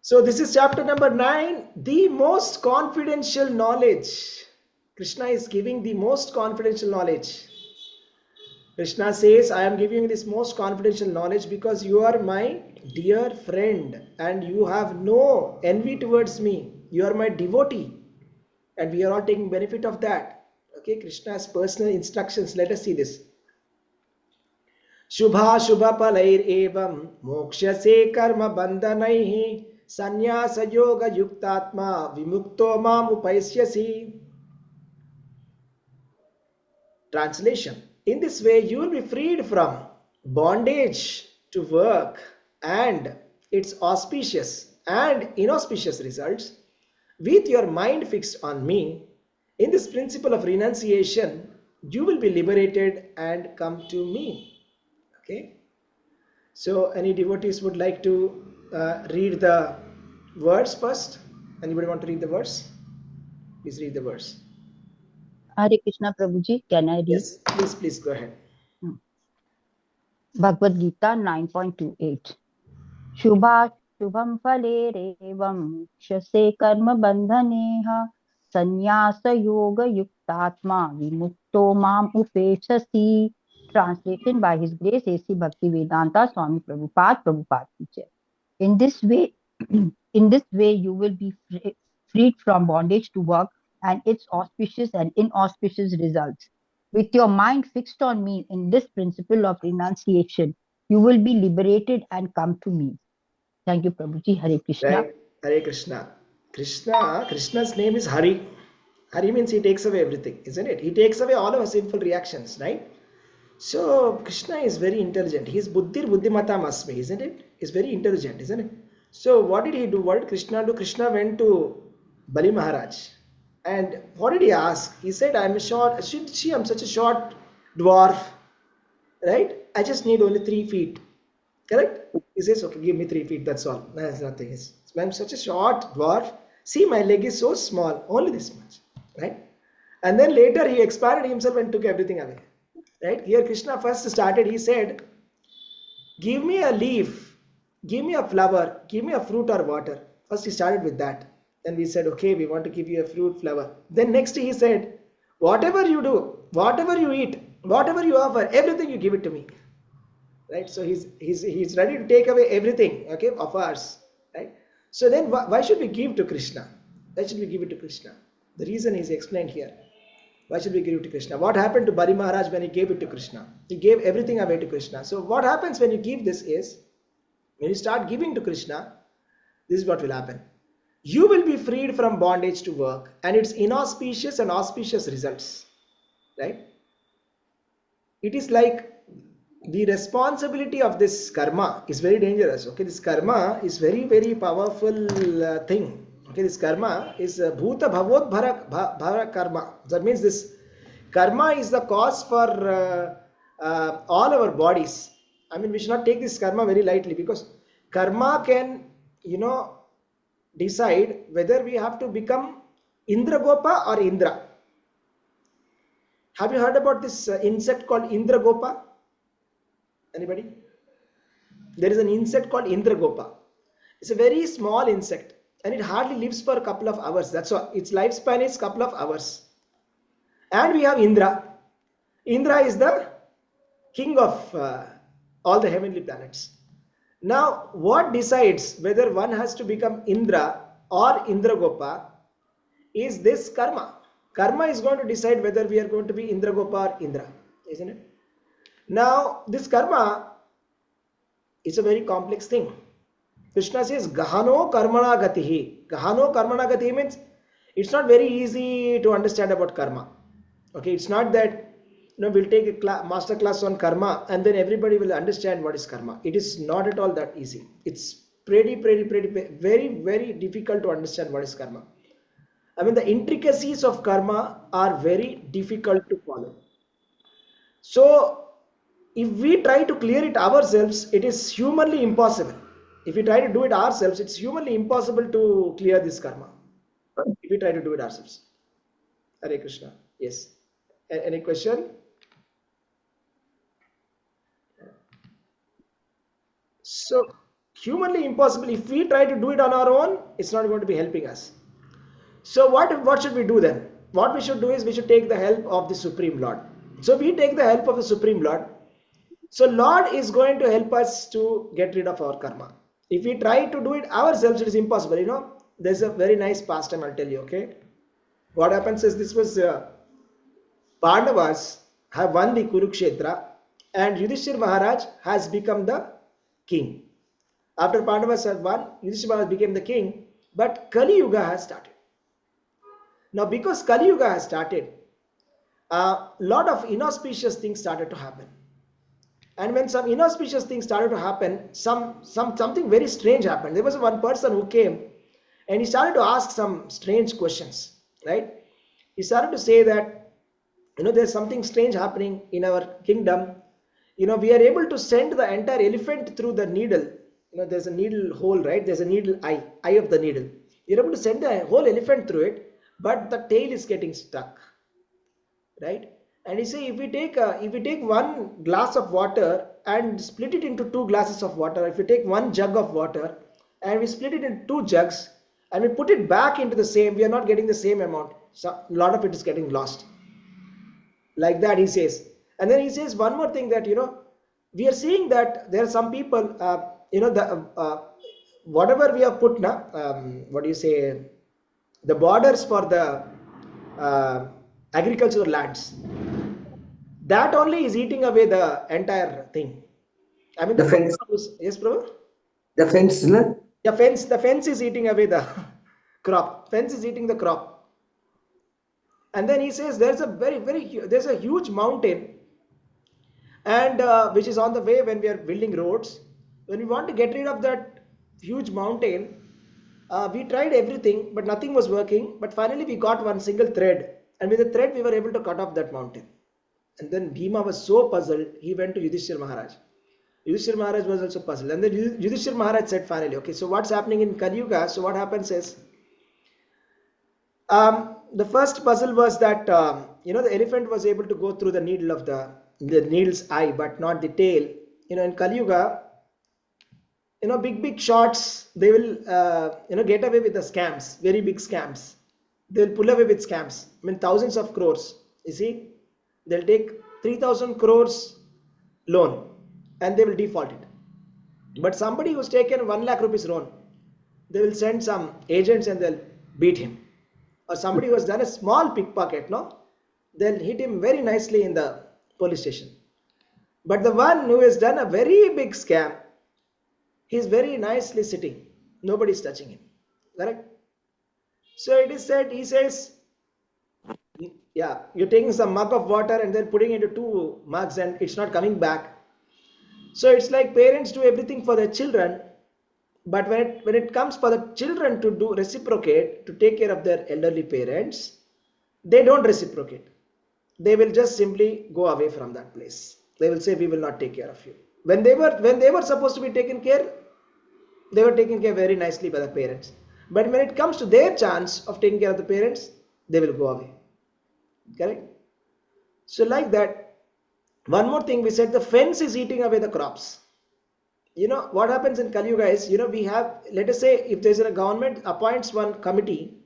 So this is chapter number 9, the most confidential knowledge. Krishna is giving the most confidential knowledge. Krishna says, I am giving you this most confidential knowledge because you are my dear friend and you have no envy towards me. You are my devotee and we are all taking benefit of that. Okay, Krishna's personal instructions. Let us see this. शुभाशुभफलैरेवं मोक्ष्यसे कर्मबन्धनैः संन्यासयोगयुक्तात्मा विमुक्तो मामुपैस्यसि. Translation: in this way you will be freed from bondage to work and its auspicious and inauspicious results. With your mind fixed on me, in this principle of renunciation, you will be liberated and come to me. Okay. So, any devotees would like to read the verse first? Anybody want to read the verse? Please read the verse. Hare Krishna Prabhuji, can I read? Yes, please go ahead. Bhagavad Gita 9.28. Shubha Shubham Phalerevam Kshase Karma Bandhaneha Sannyasa Yoga Yuktatma Vimukto Mam Upeshasi. Translation by His Grace A.C. Bhaktivedanta Swami Prabhupada teacher. In this way, you will be freed from bondage to work and its auspicious and inauspicious results. With your mind fixed on me in this principle of renunciation, you will be liberated and come to me. Thank you, Prabhuji. Hare Krishna. Right? Hare Krishna. Krishna's name is Hari. Hari means he takes away everything, isn't it? He takes away all our sinful reactions, right? So Krishna is very intelligent. He is Buddhir Buddhimatam Asmi, isn't it? He's very intelligent, isn't it? So what did he do? What did Krishna do? Krishna went to Bali Maharaj. And what did he ask? He said, I'm such a short dwarf, right? I just need only 3 feet. Correct? He says, okay, give me 3 feet, that's all. That's nothing. I'm such a short dwarf. See, my leg is so small, only this much. Right? And then later he expanded himself and took everything away. Right? Here Krishna first started, he said, give me a leaf, give me a flower, give me a fruit or water. First he started with that. Then we said, okay, we want to give you a fruit, flower. Then next he said, whatever you do, whatever you eat, whatever you offer, everything you give it to me. Right? So he's ready to take away everything, okay, of ours. Right? So then why should we give to Krishna? Why should we give it to Krishna? The reason is explained here. Why should we give it to Krishna? What happened to Bali Maharaj when he gave it to Krishna? He gave everything away to Krishna. So what happens when you give this is, when you start giving to Krishna, this is what will happen. You will be freed from bondage to work and its inauspicious and auspicious results. Right? It is like the responsibility of this karma is very dangerous. Okay, this karma is very, very powerful thing. Okay, this karma is bhuta bhavot bhara karma. That means this karma is the cause for all our bodies. I mean, we should not take this karma very lightly because karma can, decide whether we have to become Indragopa or Indra. Have you heard about this insect called Indragopa? Anybody? There is an insect called Indragopa. It's a very small insect and it hardly lives for a couple of hours. That's all. Its lifespan is a couple of hours. And we have Indra. Indra is the king of all the heavenly planets. Now, what decides whether one has to become Indra or Indragopa is this karma. Karma is going to decide whether we are going to be Indragopa or Indra, isn't it? Now, this karma is a very complex thing. Krishna says, Gahano karmana gatihi. Gahano karmana gatihi means it's not very easy to understand about karma. Okay, it's not that we'll take a master class on karma and then everybody will understand what is karma. It is not at all that easy. It's very, very difficult to understand what is karma. I mean, the intricacies of karma are very difficult to follow. So, if we try to clear it ourselves, it is humanly impossible. If we try to do it ourselves, it's humanly impossible to clear this karma. If we try to do it ourselves. Hare Krishna. Yes. Any question? So humanly impossible. If we try to do it on our own, it's not going to be helping us. So what should we do then? What we should do is we should take the help of the Supreme Lord. So we take the help of the Supreme Lord. So Lord is going to help us to get rid of our karma. If we try to do it ourselves, it is impossible. You know, there's a very nice pastime I'll tell you. Okay, what happens is this was Pandavas have won the Kurukshetra, and Yudhishthir Maharaj has become the king. After Pandavas have won, Yudhishthir Maharaj became the king, but Kali Yuga has started. Now, because Kali Yuga has started, a lot of inauspicious things started to happen. And when some inauspicious things started to happen, something very strange happened. There was one person who came and he started to ask some strange questions, right? He started to say that, you know, there's something strange happening in our kingdom. You know, we are able to send the entire elephant through the needle. You know, there's a needle hole, right? There's a needle eye of the needle. You're able to send the whole elephant through it, but the tail is getting stuck, right? And you say, if we take one glass of water and split it into two glasses of water, if we take one jug of water and we split it into two jugs and we put it back into the same, we are not getting the same amount. So a lot of it is getting lost. Like that, he says. And then he says one more thing, that, you know, we are seeing that there are some people, you know, the whatever we have put now, what do you say, the borders for the agricultural lands, that only is eating away the entire thing. I mean, The fence. Yes, Prabhu? The fence, no? Yeah, the fence is eating away the crop. Fence is eating the crop. And then he says there's there's a huge mountain, and which is on the way when we are building roads. When we want to get rid of that huge mountain, we tried everything, but nothing was working. But finally we got one single thread, and with the thread we were able to cut off that mountain. And then Bhima was so puzzled, he went to Yudhishthir Maharaj. Yudhishthir Maharaj was also puzzled. And then Yudhishthir Maharaj said finally, okay, so what's happening in Kali Yuga? So what happens is, the first puzzle was that, you know, the elephant was able to go through the needle of the needle's eye, but not the tail. You know, in Kali Yuga, you know, big shots, they will, you know, get away with the scams, very big scams. They will pull away with scams. I mean, thousands of crores, you see. They'll take 3,000 crores loan and they will default it. But somebody who's taken 1 lakh rupees loan, they will send some agents and they'll beat him. Or somebody who has done a small pickpocket, no, they'll hit him very nicely in the police station. But the one who has done a very big scam, he's very nicely sitting. Nobody's touching him. Correct? So it is said, he says, yeah, you're taking some mug of water and then putting into 2 mugs and it's not coming back. So it's like parents do everything for their children, but when it comes for the children to do reciprocate, to take care of their elderly parents, they don't reciprocate. They will just simply go away from that place. They will say, we will not take care of you. When they were supposed to be taken care, they were taken care very nicely by the parents. But when it comes to their chance of taking care of the parents, they will go away. Correct? So like that, one more thing we said, the fence is eating away the crops. You know, what happens in Kali Yuga is, you know, we have, let us say, if there's a government appoints one committee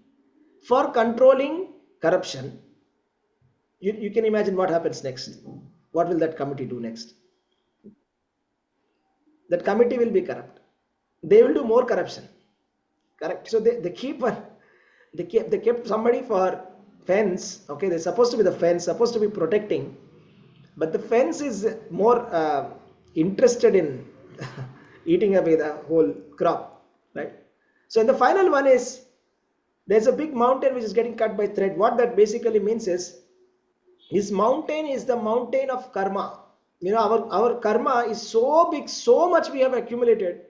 for controlling corruption, you can imagine what happens next. What will that committee do next? That committee will be corrupt. They will do more corruption. Correct? So they kept somebody for fence. Okay, they're supposed to be the fence, supposed to be protecting, but the fence is more interested in eating away the whole crop, right? So in the final one is, there's a big mountain which is getting cut by thread. What that basically means is, this mountain is the mountain of karma. You know, our karma is so big, so much we have accumulated,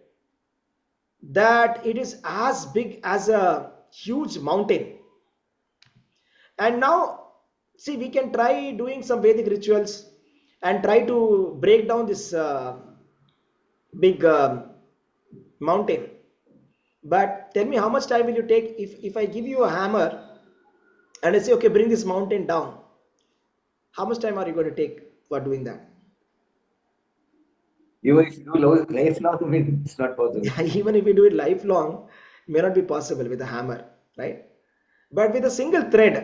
that it is as big as a huge mountain. And now, see, we can try doing some Vedic rituals and try to break down this big mountain. But tell me, how much time will you take if I give you a hammer and I say, okay, bring this mountain down? How much time are you going to take for doing that? Even if you do lifelong, I mean, it's not possible. Even if you do it lifelong, it may not be possible with a hammer, right? But with a single thread,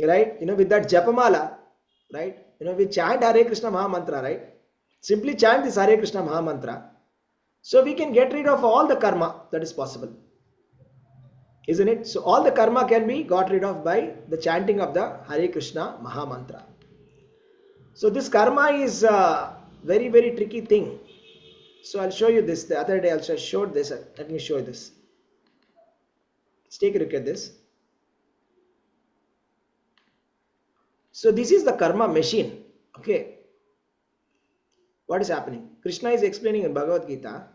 right? With that japamala, right? We chant Hare Krishna Maha Mantra, right? Simply chant this Hare Krishna Maha Mantra. So we can get rid of all the karma that is possible, isn't it? So all the karma can be got rid of by the chanting of the Hare Krishna Maha Mantra. So this karma is a very, very tricky thing. So I'll show you this. The other day also I showed this. Let me show you this. Let's take a look at this. So this is the karma machine. Okay. What is happening? Krishna is explaining in Bhagavad Gita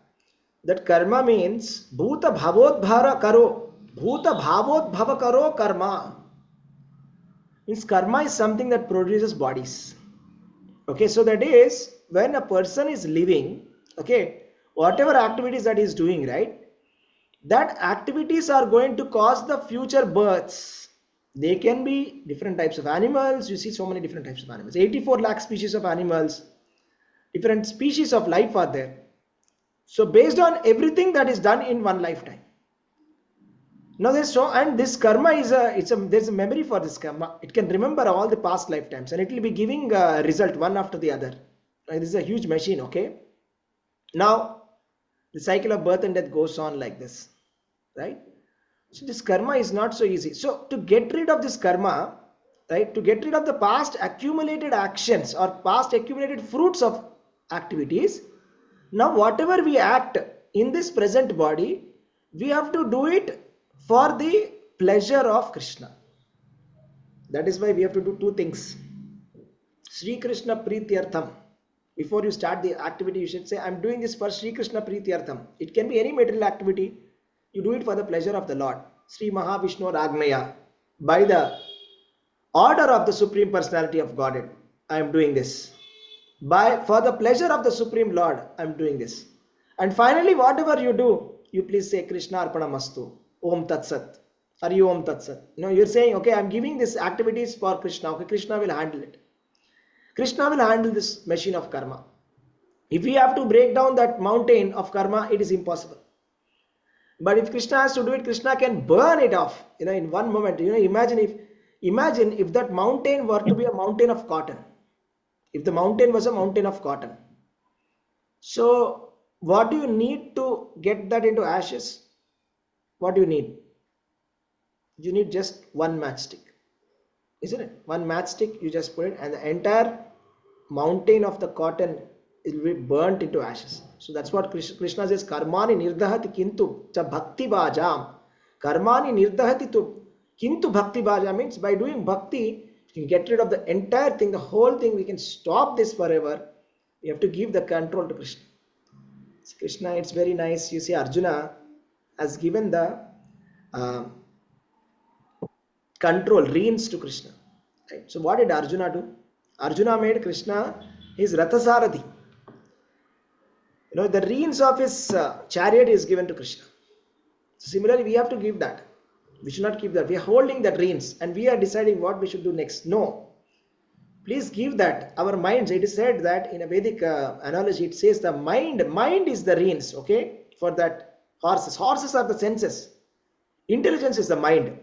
that karma means bhuta bhavodbhara karo. Bhuta bhavodbhava karo karma. Means karma is something that produces bodies. Okay, so that is when a person is living, okay, whatever activities that he is doing, right, that activities are going to cause the future births. They can be different types of animals. You see so many different types of animals. 84 lakh species of animals, different species of life are there. So based on everything that is done in one lifetime. Now this karma is there's a memory for this karma. It can remember all the past lifetimes and it will be giving a result one after the other. This is a huge machine, okay? Now the cycle of birth and death goes on like this, right? So this karma is not so easy. So to get rid of this karma, right, to get rid of the past accumulated actions or past accumulated fruits of activities, now whatever we act in this present body, we have to do it for the pleasure of Krishna. That is why we have to do two things. Sri Krishna Prityartham. Before you start the activity, you should say, I'm doing this for Sri Krishna Prityartham. It can be any material activity. You do it for the pleasure of the Lord. Sri Mahavishnu Ragnaya. By the order of the Supreme Personality of Godhead, I am doing this. For the pleasure of the Supreme Lord, I am doing this. And finally, whatever you do, you please say Krishna Arpanamastu. Om Tat Sat. Hari Om Tat Sat. You're saying, okay, I'm giving these activities for Krishna. Okay, Krishna will handle it. Krishna will handle this machine of karma. If we have to break down that mountain of karma, it is impossible. But if Krishna has to do it, Krishna can burn it off, in one moment. Imagine if that mountain were to be a mountain of cotton. If the mountain was a mountain of cotton. So what do you need to get that into ashes? What do you need? You need just one matchstick, isn't it? One matchstick, you just put it and the entire mountain of the cotton will be burnt into ashes. So that's what Krishna says, karmani nirdahati kintu cha bhakti bhajam. Karmani nirdahati tu kintu bhakti bhaja means by doing bhakti, you can get rid of the entire thing, the whole thing. We can stop this forever. We have to give the control to Krishna. So Krishna, it's very nice. You see, Arjuna has given the control, reins to Krishna. Right? So what did Arjuna do? Arjuna made Krishna his Rathasarathi. The reins of his chariot is given to Krishna. So similarly, we have to give that. We should not keep that. We are holding that reins and we are deciding what we should do next. No. Please give that. Our minds, it is said that in a Vedic analogy, it says the mind is the reins, okay, for that horses. Horses are the senses. Intelligence is the mind.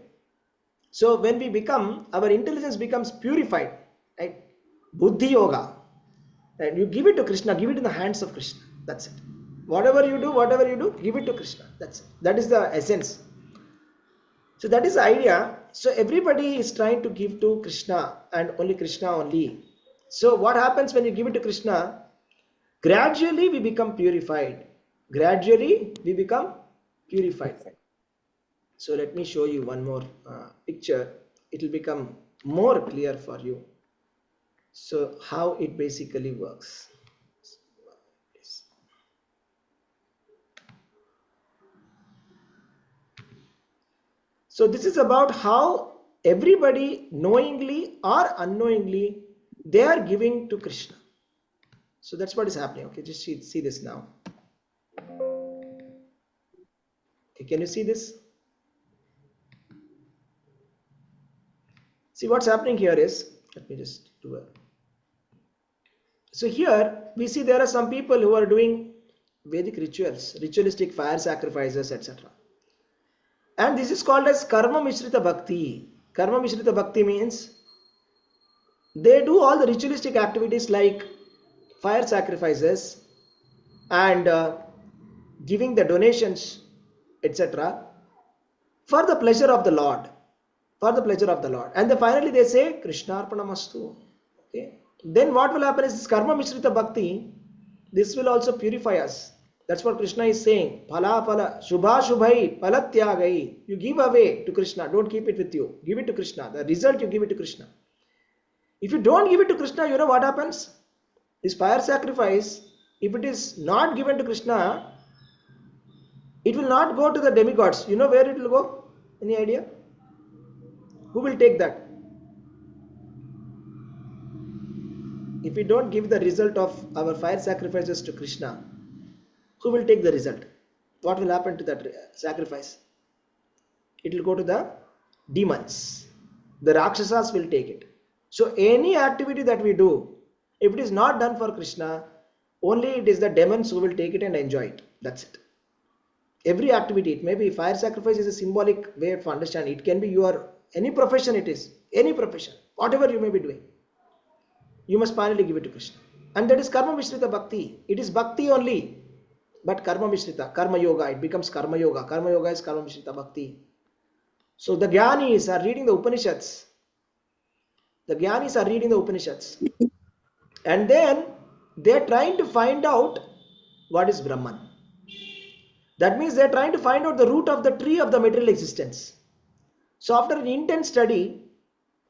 So when we become, our intelligence becomes purified, right? Buddhi yoga. Right? You give it to Krishna, give it in the hands of Krishna. That's it. Whatever you do, give it to Krishna. That's it. That is the essence. So that is the idea. So everybody is trying to give to Krishna and only Krishna only. So what happens when you give it to Krishna? Gradually we become purified. Gradually we become purified. So let me show you one more picture. It will become more clear for you. So how it basically works. So this is about how everybody knowingly or unknowingly they are giving to Krishna. So that's what is happening. Okay, just see this now. Okay, can you see this? See what's happening here is, let me just do a, So here we see there are some people who are doing Vedic rituals, ritualistic fire sacrifices, etc. And this is called as Karma Mishrita Bhakti. Karma Mishrita Bhakti means they do all the ritualistic activities like fire sacrifices and giving the donations, etc., for the pleasure of the Lord. For the pleasure of the Lord. And then finally they say, Krishna Arpanamastu. Okay. Then what will happen is this Karma Mishrita Bhakti, this will also purify us. That's what Krishna is saying. Phala phala, Shubha Shubhai, Palatyagai. You give away to Krishna. Don't keep it with you. Give it to Krishna. The result you give it to Krishna. If you don't give it to Krishna, you know what happens? This fire sacrifice, if it is not given to Krishna, it will not go to the demigods. You know where it will go? Any idea? Who will take that? If we don't give the result of our fire sacrifices to Krishna, who will take the result? What will happen to that sacrifice? It will go to the demons. The Rakshasas will take it. So any activity that we do, if it is not done for Krishna, only it is the demons who will take it and enjoy it. That's it. Every activity, it may be fire sacrifice is a symbolic way of understanding. It can be your, any profession it is, any profession, whatever you may be doing. You must finally give it to Krishna. And that is Karma Mishrita Bhakti. It is Bhakti only. But Karma Mishrita, Karma Yoga, it becomes Karma Yoga. Karma Yoga is Karma Mishrita Bhakti. So the Jnanis are reading the Upanishads. The Jnanis are reading the Upanishads. And then they are trying to find out what is Brahman. That means they are trying to find out the root of the tree of the material existence. So after an intense study,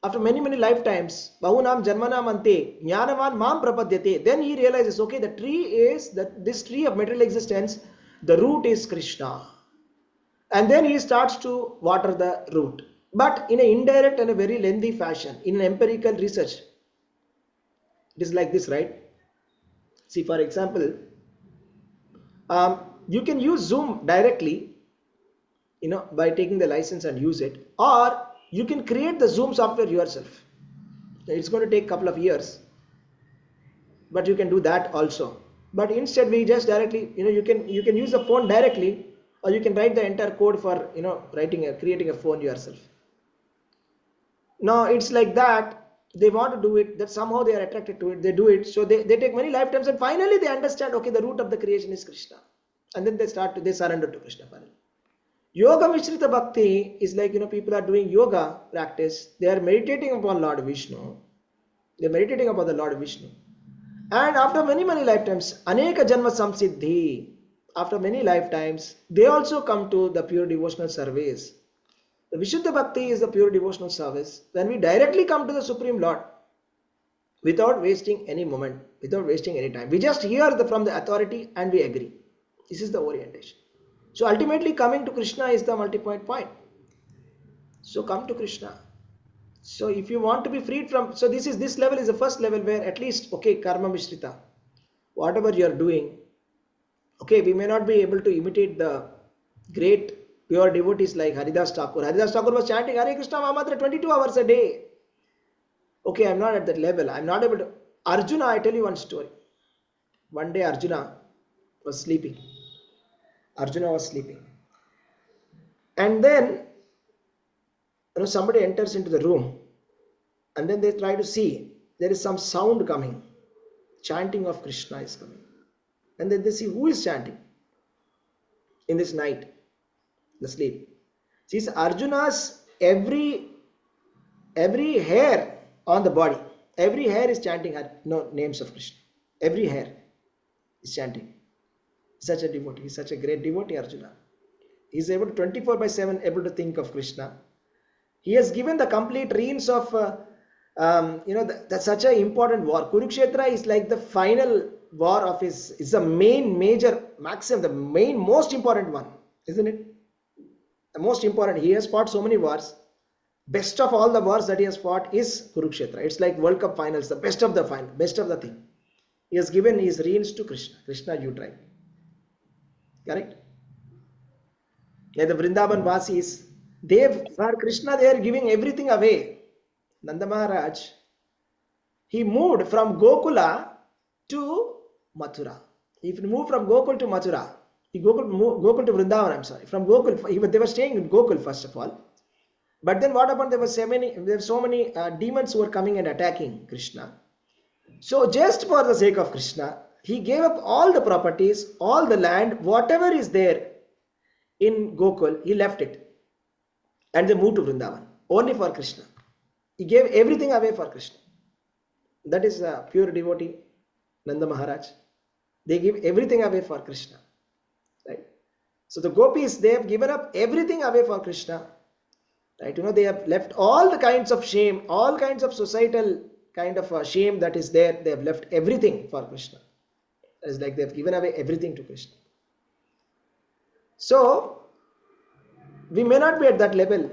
after many lifetimes, Bahunam Janmanam Ante, Jnanavan Mam Prapadyate, then he realizes, okay, the tree is, this tree of material existence, the root is Krishna. And then he starts to water the root. But in an indirect and a very lengthy fashion, in an empirical research. It is like this, right? See, for example, you can use Zoom directly, by taking the license and use it, or you can create the Zoom software yourself. It's going to take a couple of years, but you can do that also. But instead, we just directly, you can use the phone directly, or you can write the entire code for creating a phone yourself. Now it's like that. They want to do it, that somehow they are attracted to it, they do it, so they take many lifetimes, and finally they understand, okay, the root of the creation is Krishna, and then they surrender to Krishna finally. Yoga Mishrita Bhakti is like, people are doing yoga practice, they are meditating upon Lord Vishnu, they are meditating upon the Lord Vishnu, and after many lifetimes, Aneka Janma Samsiddhi, after many lifetimes, they also come to the pure devotional service. The Vishuddha Bhakti is the pure devotional service when we directly come to the Supreme Lord without wasting any moment, without wasting any time. We just hear from the authority and we agree. This is the orientation. So ultimately coming to Krishna is the multi-point point. So come to Krishna. So if you want to be freed from, so this level is the first level where at least, okay, Karma Mishrita, whatever you are doing, okay, we may not be able to imitate the great pure devotees like Haridas Thakur. Haridas Thakur was chanting Hare Krishna Mahamantra 22 hours a day. Okay, I'm not at that level. I'm not able to. Arjuna, I tell you one story. One day Arjuna was sleeping. And then, somebody enters into the room. And then they try to see. There is some sound coming. Chanting of Krishna is coming. And then they see who is chanting in this night. The sleep. See, Arjuna's every hair on the body, every hair is chanting names of Krishna. Every hair is chanting. Such a devotee, he's such a great devotee, Arjuna. He's able to 24/7 able to think of Krishna. He has given the complete reins of that's such an important war. Kurukshetra is like the final war of his. It's the main major maximum, the main most important one, isn't it? The most important. He has fought so many wars. Best of all the wars that he has fought is Kurukshetra. It's like World Cup finals, the best of the final, best of the thing. He has given his reins to Krishna. Krishna, you try. Correct? Yeah, the Vrindavan Vasis, for Krishna, they are giving everything away. Nanda Maharaj, he moved from Gokula to Mathura. If you move from Gokul to Mathura, Gokul to Vrindavan, I'm sorry. From Gokul, they were staying in Gokul first of all. But then what happened? There were so many demons who were coming and attacking Krishna. So just for the sake of Krishna, he gave up all the properties, all the land, whatever is there in Gokul, he left it. And they moved to Vrindavan, only for Krishna. He gave everything away for Krishna. That is a pure devotee, Nanda Maharaj. They give everything away for Krishna. Right? So the gopis, they have given up everything away for Krishna. Right? They have left all the kinds of shame, all kinds of societal kind of shame that is there. They have left everything for Krishna. It's like they have given away everything to Krishna. So we may not be at that level,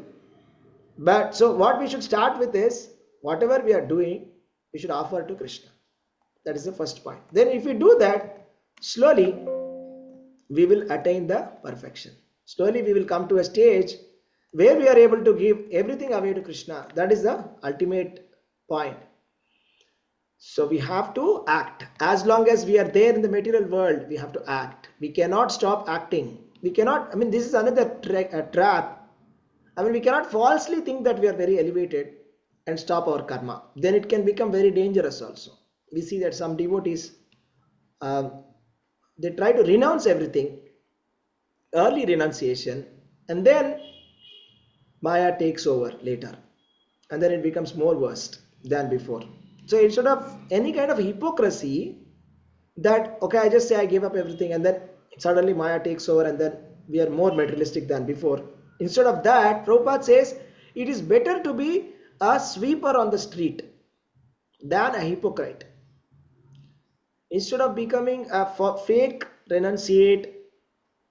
but so what we should start with is whatever we are doing, we should offer to Krishna. That is the first point. Then if we do that, slowly we will attain the perfection. Slowly we will come to a stage where we are able to give everything away to Krishna. That is the ultimate point. So we have to act. As long as we are there in the material world, we have to act. We cannot stop acting. We cannot, this is another trap. We cannot falsely think that we are very elevated and stop our karma. Then it can become very dangerous also. We see that some devotees, they try to renounce everything, early renunciation, and then Maya takes over later. And then it becomes more worse than before. So instead of any kind of hypocrisy that, okay, I just say I gave up everything and then suddenly Maya takes over and then we are more materialistic than before. Instead of that, Prabhupada says it is better to be a sweeper on the street than a hypocrite. Instead of becoming a fake renunciate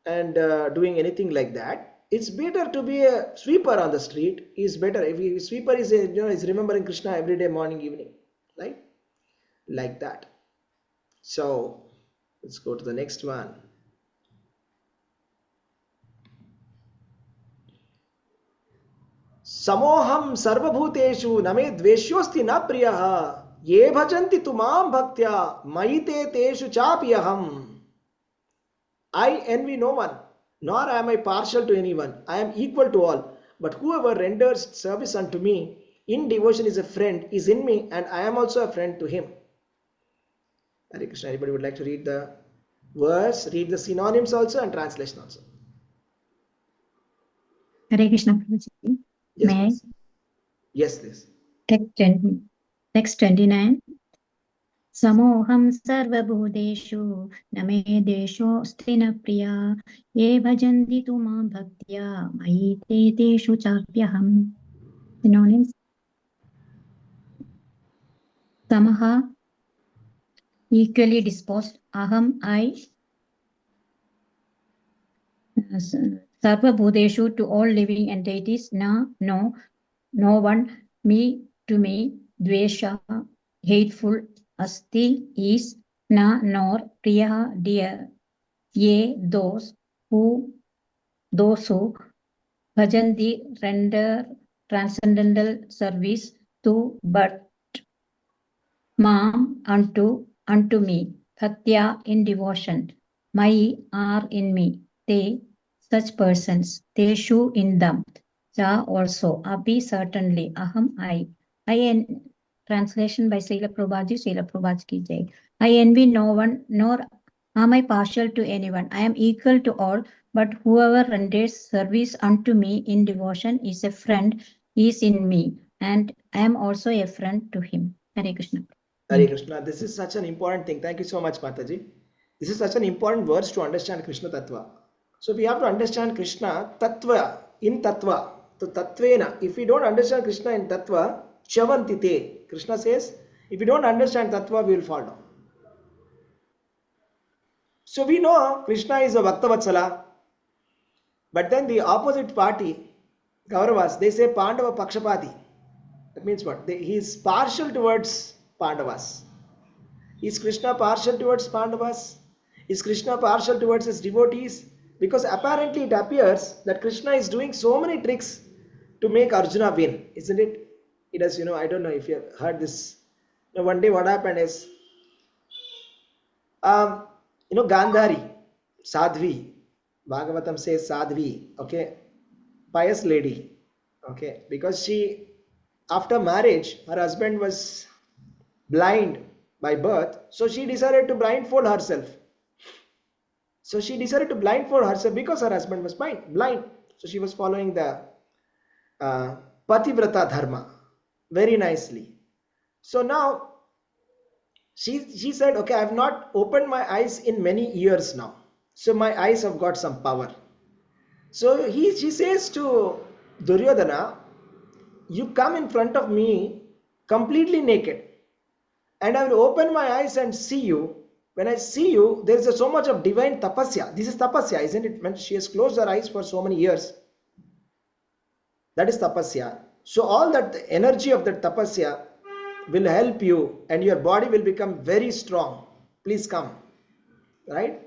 and doing anything like that, it's better to be a sweeper on the street. Is better. If a sweeper is remembering Krishna every day, morning, evening, right? Like that. So let's go to the next one. Samoham sarvabhuteshu name dveshyosti na priyaha ye bhajanti tumam bhaktya maite teshu chapiyaham. I envy no one, nor am I partial to anyone. I am equal to all. But whoever renders service unto me in devotion is a friend, is in me, and I am also a friend to him. Hare Krishna. Anybody would like to read the verse, read the synonyms also and translation also? Hare Krishna, Prabhuji. Yes, May I? please. Yes, please. Text 29. Samoham sarvabhuteshu name deshosti na priya ye bhajanti tumam bhaktya mayi te teshu chapyaham. Synonyms. Samaha, equally disposed. Aham, I. Sarva Bhudeshu, to all living entities. Na, no. No one. Me, to me. Dvesha, hateful. Asti, is. Na, nor. Priya, dear. Ye, those who. Bhajanti, render transcendental service. To, but. Mam, unto me. Bhaktya, in devotion. Mai, are in me. Te, such persons. Teshu, in them. Cha, also. Abhi, certainly. Aham, I. Translation by Srila Prabhupada ki jai. I envy no one, nor am I partial to anyone. I am equal to all, but whoever renders service unto me in devotion is a friend, is in me, and I am also a friend to him. Hare Krishna. Hare Krishna. This is such an important thing. Thank you so much, Mataji. This is such an important verse to understand Krishna Tattva. So we have to understand Krishna Tattva, in Tattva. So Tattvena, if we don't understand Krishna in Tattva, Chavanti te. Krishna says, if we don't understand Tattva, we will fall down. So we know Krishna is a Bhaktavatsala, but then the opposite party, Kauravas, they say Pandava Pakshapati. That means what? He is partial towards Pandavas. Is Krishna partial towards Pandavas? Is Krishna partial towards his devotees? Because apparently it appears that Krishna is doing so many tricks to make Arjuna win, isn't it? It has, I don't know if you have heard this. One day what happened is, Gandhari, Sadhvi, Bhagavatam says Sadhvi, okay, pious lady, okay, because she, after marriage, her husband was blind by birth, so she decided to blindfold herself. So she decided to blindfold herself because her husband was blind. So she was following the uh, Pativrata Dharma very nicely. So now she said, okay, I have not opened my eyes in many years now. So my eyes have got some power. So she says to Duryodhana, you come in front of me completely naked, and I will open my eyes and see you. When I see you, there is so much of divine tapasya. This is tapasya, isn't it? When she has closed her eyes for so many years, that is tapasya. So all that energy of that tapasya will help you, and your body will become very strong. Please come, right?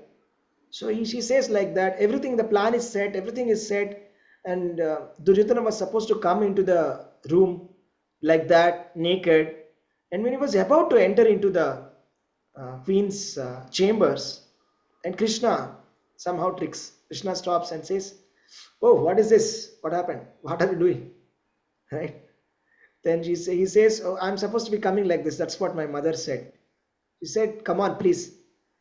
So she says like that. Everything, the plan is set, everything is set, and Duryodhana was supposed to come into the room like that, naked. And when he was about to enter into the queen's chambers, and Krishna somehow tricks. Krishna stops and says, "Oh, what is this? What happened? What are you doing?" Right? Then he says, "Oh, I'm supposed to be coming like this. That's what my mother said." She said, "Come on, please,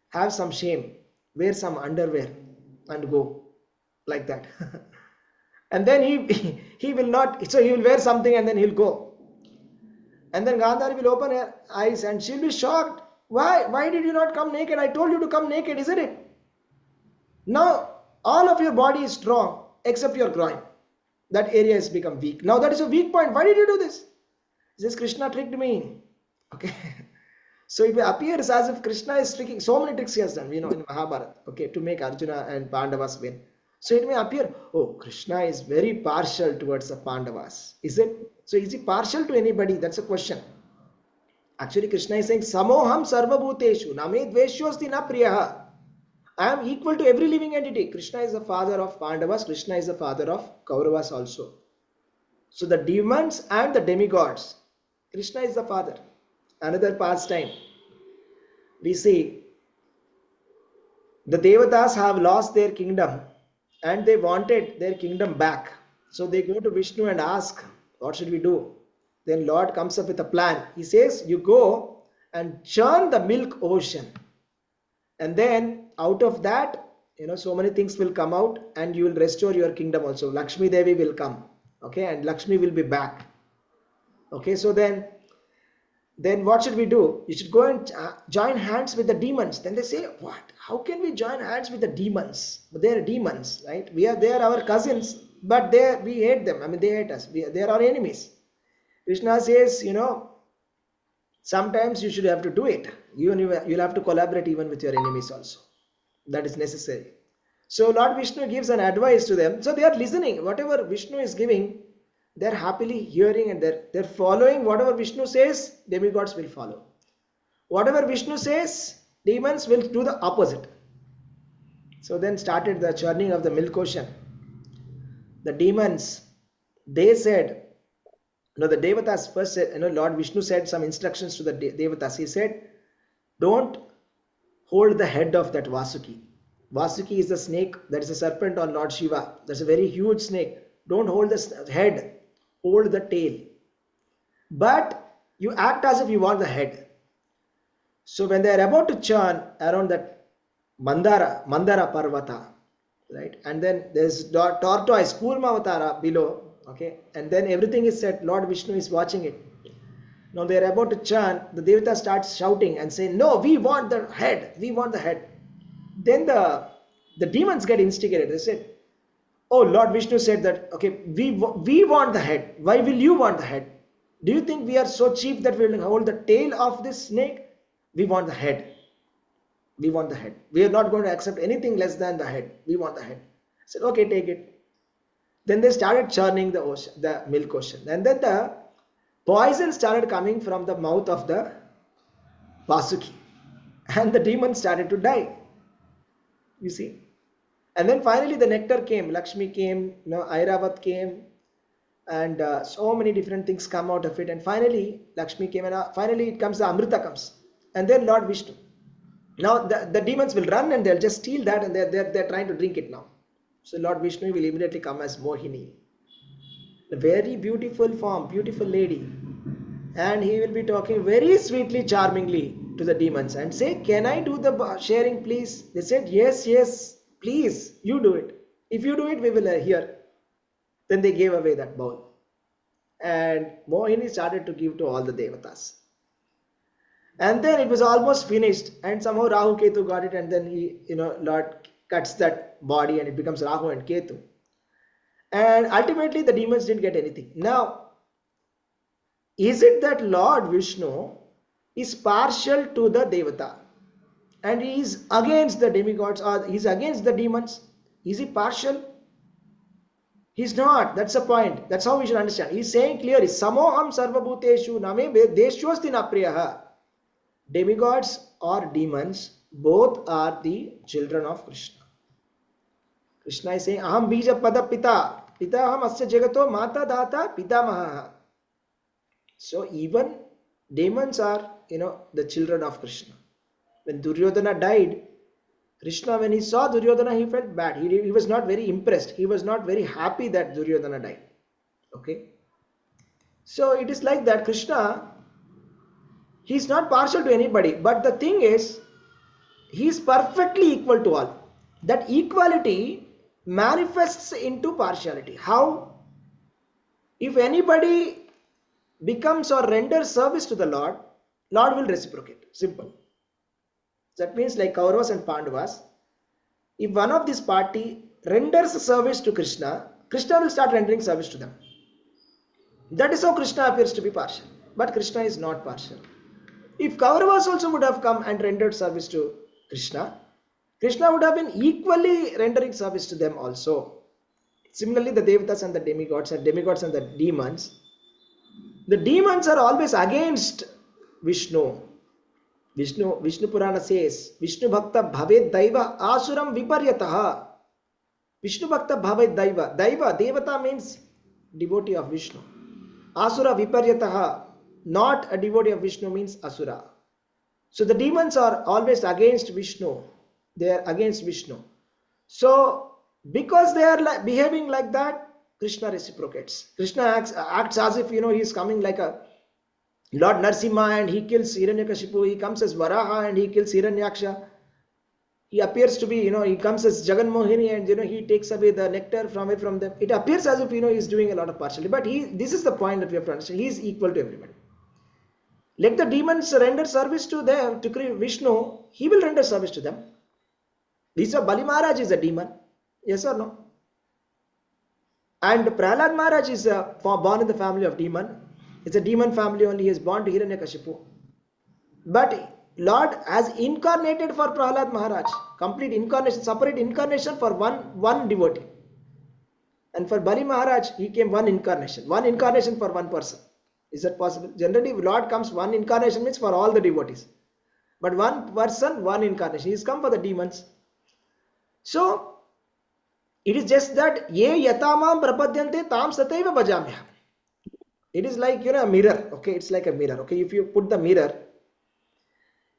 have some shame. Wear some underwear and go," like that. And then he will not. So he will wear something and then he'll go. And then Gandhari will open her eyes and she'll be shocked. Why? Why did you not come naked? I told you to come naked, isn't it? Now all of your body is strong except your groin. That area has become weak. Now that is a weak point. Why did you do this? He says, Krishna tricked me. Okay. So it appears as if Krishna is tricking. So many tricks he has done, in Mahabharata, okay, to make Arjuna and Pandavas win. So it may appear, oh, Krishna is very partial towards the Pandavas. Is it? So is he partial to anybody? That's a question. Actually, Krishna is saying, Samoham sarvabhuteshu name dveshyosti na priyaha. I am equal to every living entity. Krishna is the father of Pandavas. Krishna is the father of Kauravas also. So the demons and the demigods, Krishna is the father. Another pastime. We see the Devatas have lost their kingdom and they wanted their kingdom back. So they go to Vishnu and ask, what should we do? Then Lord comes up with a plan. He says, you go and churn the milk ocean. And then out of that, so many things will come out and you will restore your kingdom also. Lakshmi Devi will come. Okay, and Lakshmi will be back. Okay, so then what should we do? You should go and join hands with the demons. Then they say, what? How can we join hands with the demons? But they are demons, right? They are our cousins, but we hate them. I mean, they hate us. They are our enemies. Krishna says, sometimes you should have to do it. You'll have to collaborate even with your enemies also. That is necessary. So Lord Vishnu gives an advice to them. So they are listening. Whatever Vishnu is giving, they're happily hearing and they're following. Whatever Vishnu says, demigods will follow. Whatever Vishnu says, demons will do the opposite. So then started the churning of the milk ocean. The demons, they said, the Devatas first said, Lord Vishnu said some instructions to the Devatas. He said, don't hold the head of that Vasuki. Vasuki is the snake, that is a serpent on Lord Shiva. That's a very huge snake. Don't hold the head, hold the tail. But you act as if you want the head. So when they are about to churn around that Mandara Parvata, right? And then there's tortoise, Kurmavatara below, okay? And then everything is set. Lord Vishnu is watching it. Now they are about to churn. The Devata starts shouting and saying, no, we want the head. We want the head. Then the demons get instigated. They said, oh, Lord Vishnu said that, okay, we want the head. Why will you want the head? Do you think we are so cheap that we will hold the tail of this snake? We want the head. We want the head. We are not going to accept anything less than the head. We want the head. I said, okay, take it. Then they started churning the milk ocean. And then the poison started coming from the mouth of the Vasuki. And the demons started to die. You see. And then finally the nectar came. Lakshmi came, Airavat came. And so many different things come out of it. And finally Lakshmi came and finally it comes, the Amrita comes. And then Lord Vishnu. Now the demons will run and they'll just steal that, and they're trying to drink it now. So Lord Vishnu will immediately come as Mohini, a very beautiful form, beautiful lady, and he will be talking very sweetly, charmingly to the demons and say, "Can I do the sharing, please?" They said, "Yes, yes, please, you do it. If you do it, we will hear." Then they gave away that bowl, and Mohini started to give to all the devatas. And then it was almost finished, and somehow Rahu Ketu got it, and then Lord cuts that body and it becomes Rahu and Ketu. And ultimately the demons didn't get anything. Now, is it that Lord Vishnu is partial to the Devata and he is against the demigods, or he is against the demons? Is he partial? He's not. That's the point. That's how we should understand. He's saying clearly, Samoham sarvabhuteshu name deshyosti na priyaha. Demigods or demons, both are the children of Krishna. Krishna is saying, Aham bija pada pita. Pita aham asya jagato mata data pitamaha. So even demons are, the children of Krishna. When Duryodhana died, Krishna, when he saw Duryodhana, he felt bad. He was not very impressed. He was not very happy that Duryodhana died. Okay. So it is like that. Krishna, he is not partial to anybody. But the thing is, he is perfectly equal to all. That equality manifests into partiality. How? If anybody becomes or renders service to the Lord, Lord will reciprocate. Simple. That means like Kauravas and Pandavas, if one of this party renders service to Krishna, Krishna will start rendering service to them. That is how Krishna appears to be partial. But Krishna is not partial. If Kauravas also would have come and rendered service to Krishna, Krishna would have been equally rendering service to them also. Similarly, the Devatas and the demigods and the demons. The demons are always against Vishnu. Vishnu Purana says, Vishnu Bhakta Bhaved Daiva Asuram Viparyataha. Vishnu Bhakta Bhaved Daiva. Daiva, Devata means devotee of Vishnu. Asura Viparyataha, not a devotee of Vishnu means Asura. So the demons are always against Vishnu. They are against Vishnu. So because they are behaving like that, Krishna reciprocates. Krishna acts as if he is coming like a Lord Narsimha and he kills Hiranyakashipu. He comes as Varaha and he kills Hiranyaksha. He appears to be, he comes as Jagan Mohini and he takes away the nectar from them. It appears as if he's doing a lot of partiality. But this is the point that we have to understand. He is equal to everybody. Let the demons render service to them, to Vishnu, he will render service to them. Bali Maharaj is a demon. Yes or no? And Prahlad Maharaj is born in the family of demon. It's a demon family only. He is born to Hiranyakashipu. But Lord has incarnated for Prahlad Maharaj. Complete incarnation, separate incarnation for one devotee. And for Bali Maharaj, he came one incarnation. One incarnation for one person. Is that possible? Generally, Lord comes one incarnation means for all the devotees. But one person, one incarnation. He has come for the demons. So, it is just that ye yatamam prapadyante tam sataiva bhajamya. It is like a mirror. Okay, it's like a mirror. Okay, if you put the mirror,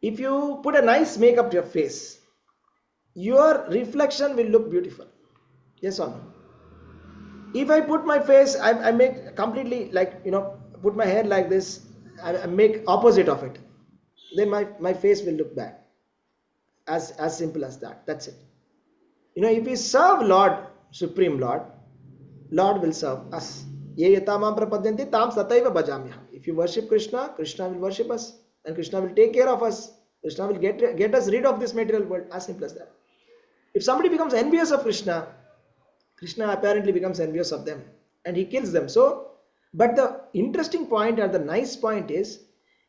if you put a nice makeup to your face, your reflection will look beautiful. Yes or no? If I put my face, I make completely like put my hair like this, I make opposite of it, then my face will look bad. As simple as that. That's it. If we serve Lord, Supreme Lord, Lord will serve us. If you worship Krishna, Krishna will worship us, and Krishna will take care of us. Krishna will get us rid of this material world. As simple as that. If somebody becomes envious of Krishna, Krishna apparently becomes envious of them and he kills them. So, but the interesting point or the nice point is,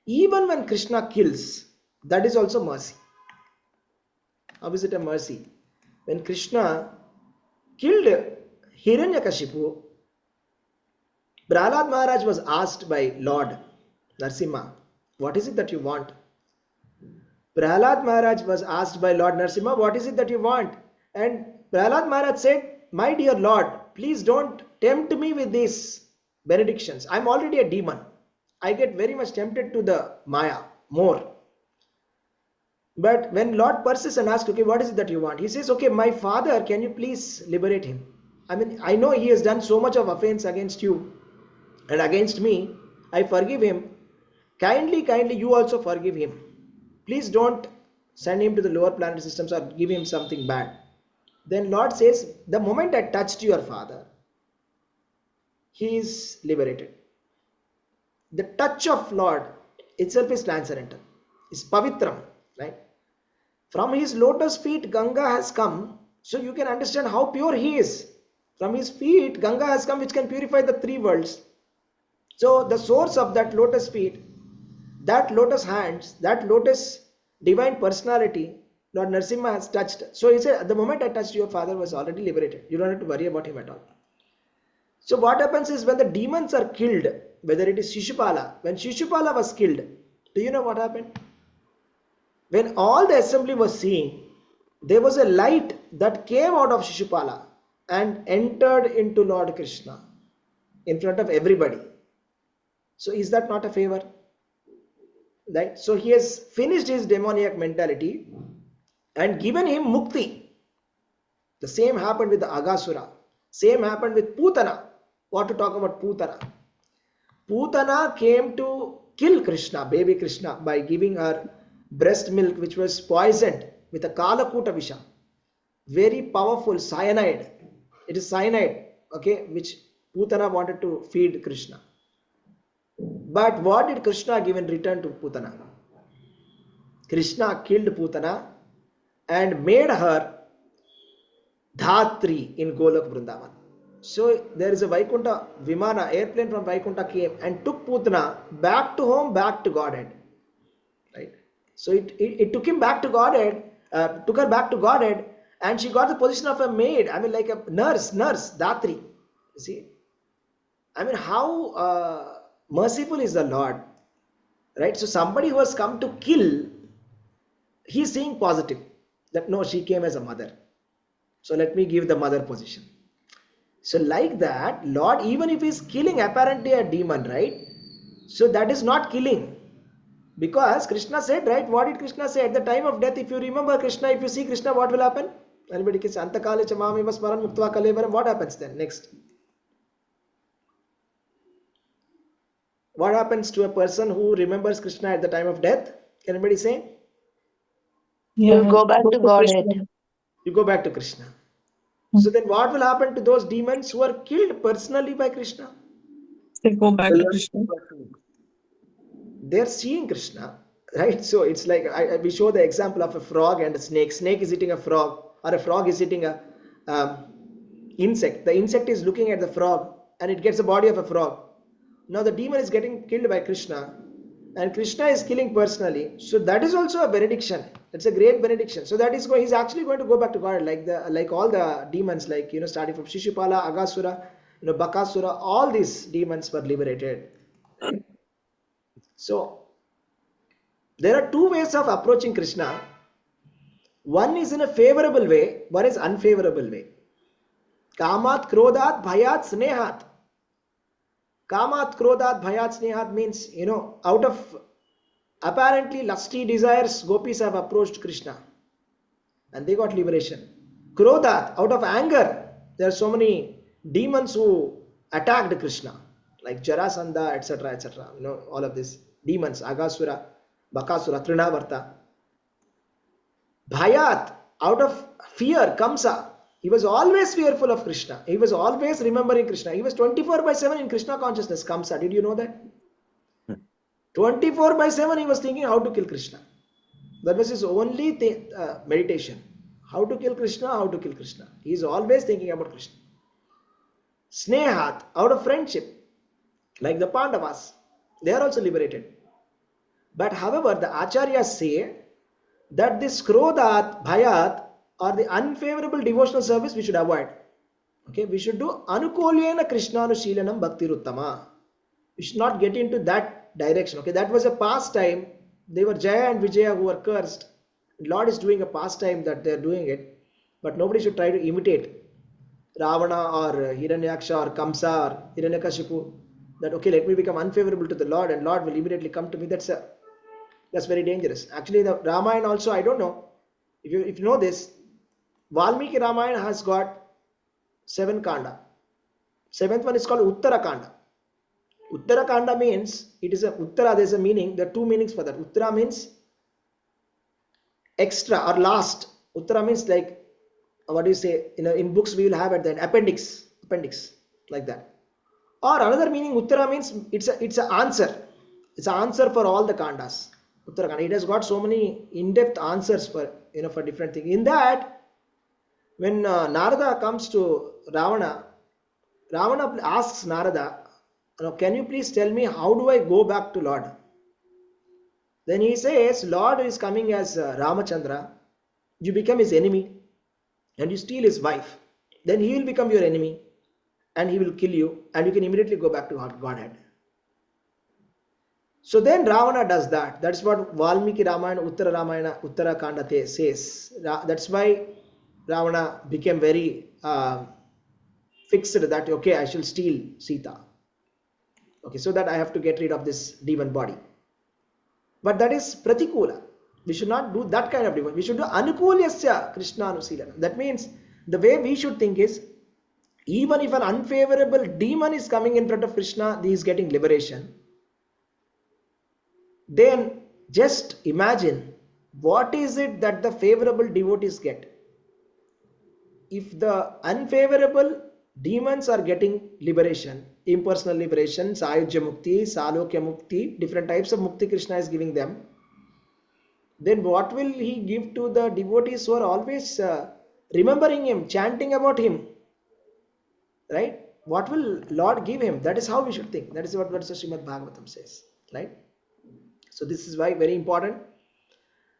even when Krishna kills, that is also mercy. How is it a mercy? When Krishna killed Hiranyakashipu, Prahlad Maharaj was asked by Lord Narsimha, what is it that you want? Prahlad Maharaj was asked by Lord Narsimha, what is it that you want? And Prahlad Maharaj said, my dear Lord, please don't tempt me with these benedictions. I'm already a demon. I get very much tempted to the Maya more. But when Lord persists and asks, okay, what is it that you want? He says, okay, my father, can you please liberate him? I mean, I know he has done so much of offense against you and against me. I forgive him. Kindly, you also forgive him. Please don't send him to the lower planetary systems or give him something bad. Then Lord says, the moment I touched your father, he is liberated. The touch of Lord itself is transcendental, is pavitram, right? From his lotus feet, Ganga has come, so you can understand how pure he is. From his feet, Ganga has come, which can purify the three worlds. So the source of that lotus feet, that lotus hands, that lotus divine personality, Lord Narasimha has touched. So he said, at the moment I touched your father was already liberated. You don't have to worry about him at all. So what happens is when the demons are killed, whether it is Shishupala, when Shishupala was killed, do you know what happened? When all the assembly was seeing, there was a light that came out of Shishupala and entered into Lord Krishna in front of everybody. So is that not a favor? Right? So he has finished his demoniac mentality and given him mukti. The same happened with the Agasura. Same happened with Putana. What to talk about Putana? Putana came to kill Krishna, baby Krishna, by giving her breast milk which was poisoned with a Kalakuta Visha. Very powerful cyanide. It is cyanide, okay, which Putana wanted to feed Krishna. But what did Krishna give in return to Putana? Krishna killed Putana and made her Dhatri in Golok Vrindavan. So there is a Vaikuntha Vimana, airplane from Vaikuntha came and took Putana back to home, back to Godhead. Right? So it took him back to Godhead, took her back to Godhead, and she got the position of a maid. I mean, like a nurse, Dhatri. You see? I mean, how merciful is the Lord, right? So somebody who has come to kill, he's seeing positive that no, she came as a mother, so let me give the mother position. So like that, Lord, even if he's killing apparently a demon, right? So that is not killing, because Krishna said, right? What did Krishna say at the time of death? If you remember Krishna, if you see Krishna, what will happen? Anybody can say, Antakale chamami smaran muktva kalevaram. What happens then? Next. What happens to a person who remembers Krishna at the time of death? Can anybody say? You'll go back to Godhead. You go back to Krishna. So then what will happen to those demons who are killed personally by Krishna? They go back to Krishna. They're seeing Krishna, right? So it's like we show the example of a frog and a snake. Snake is eating a frog, or a frog is eating a insect. The insect is looking at the frog and it gets the body of a frog. Now the demon is getting killed by Krishna and Krishna is killing personally. So that is also a benediction. It's a great benediction. So that is going, he's actually going to go back to God, like all the demons, like, you know, starting from Shishupala, Agasura, you know, Bakasura, all these demons were liberated. So there are two ways of approaching Krishna. One is in a favorable way, one is unfavorable way. Kamat, Krodhat, Bhayat, Snehat. Kamat, Krodhat, Bhayat, Snehat means, you know, out of apparently lusty desires, gopis have approached Krishna and they got liberation. Krodhat, out of anger, there are so many demons who attacked Krishna, like Jarasandha, etc., etc. You know, all of these demons, Agasura, Bakasura, Trinavarta. Bhayat, out of fear, Kamsa. He was always fearful of Krishna. He was always remembering Krishna. He was 24/7 in Krishna consciousness. Kamsa, did you know that? 24/7 he was thinking how to kill Krishna. That was his only meditation. How to kill Krishna, how to kill Krishna. He is always thinking about Krishna. Snehat, out of friendship, like the Pandavas. They are also liberated. But however, the Acharyas say that this Krodhat, Bhayat, or the unfavorable devotional service we should avoid. Okay, we should do Anukolyena Krishnanushilanam Bhaktiruttama. We should not get into that direction. Okay, that was a pastime. They were Jaya and Vijaya who were cursed. Lord is doing a pastime that they are doing it, but nobody should try to imitate Ravana or Hiranyaksha or Kamsa or Hiranyakashipu. That okay, let me become unfavorable to the Lord and Lord will immediately come to me. That's a That's very dangerous. Actually, the Ramayana also, I don't know if you know this. Valmiki Ramayana has got 7 kanda. 7th one is called Uttara Kanda. Uttara Kanda means it is a Uttara. There is a meaning. There are 2 meanings for that. Uttara means extra or last. Uttara means like what do you say? In books we will have at the end appendix like that. Or another meaning, Uttara means it's an answer. It's an answer for all the kandas. Uttara Kanda. It has got so many in-depth answers for for different things. In that, when Narada comes to Ravana asks Narada, can you please tell me how do I go back to Lord? Then he says, Lord is coming as Ramachandra. You become his enemy and you steal his wife. Then he will become your enemy and he will kill you and you can immediately go back to Godhead. So then Ravana does that. That's what Valmiki Ramayana, Uttara Kanda says. That's why Ravana became very fixed that, okay, I shall steal Sita. Okay, so that I have to get rid of this demon body. But that is pratikula. We should not do that kind of demon. We should do anukulyasya Krishna anusilana. That means the way we should think is, even if an unfavorable demon is coming in front of Krishna, he is getting liberation. Then just imagine what is it that the favorable devotees get. If the unfavorable demons are getting liberation, impersonal liberation, Sayujya Mukti, Salokya Mukti, different types of Mukti Krishna is giving them, then what will he give to the devotees who are always remembering him, chanting about him? Right? What will Lord give him? That is how we should think. That is what Srimad Bhagavatam says. Right? So this is why very important.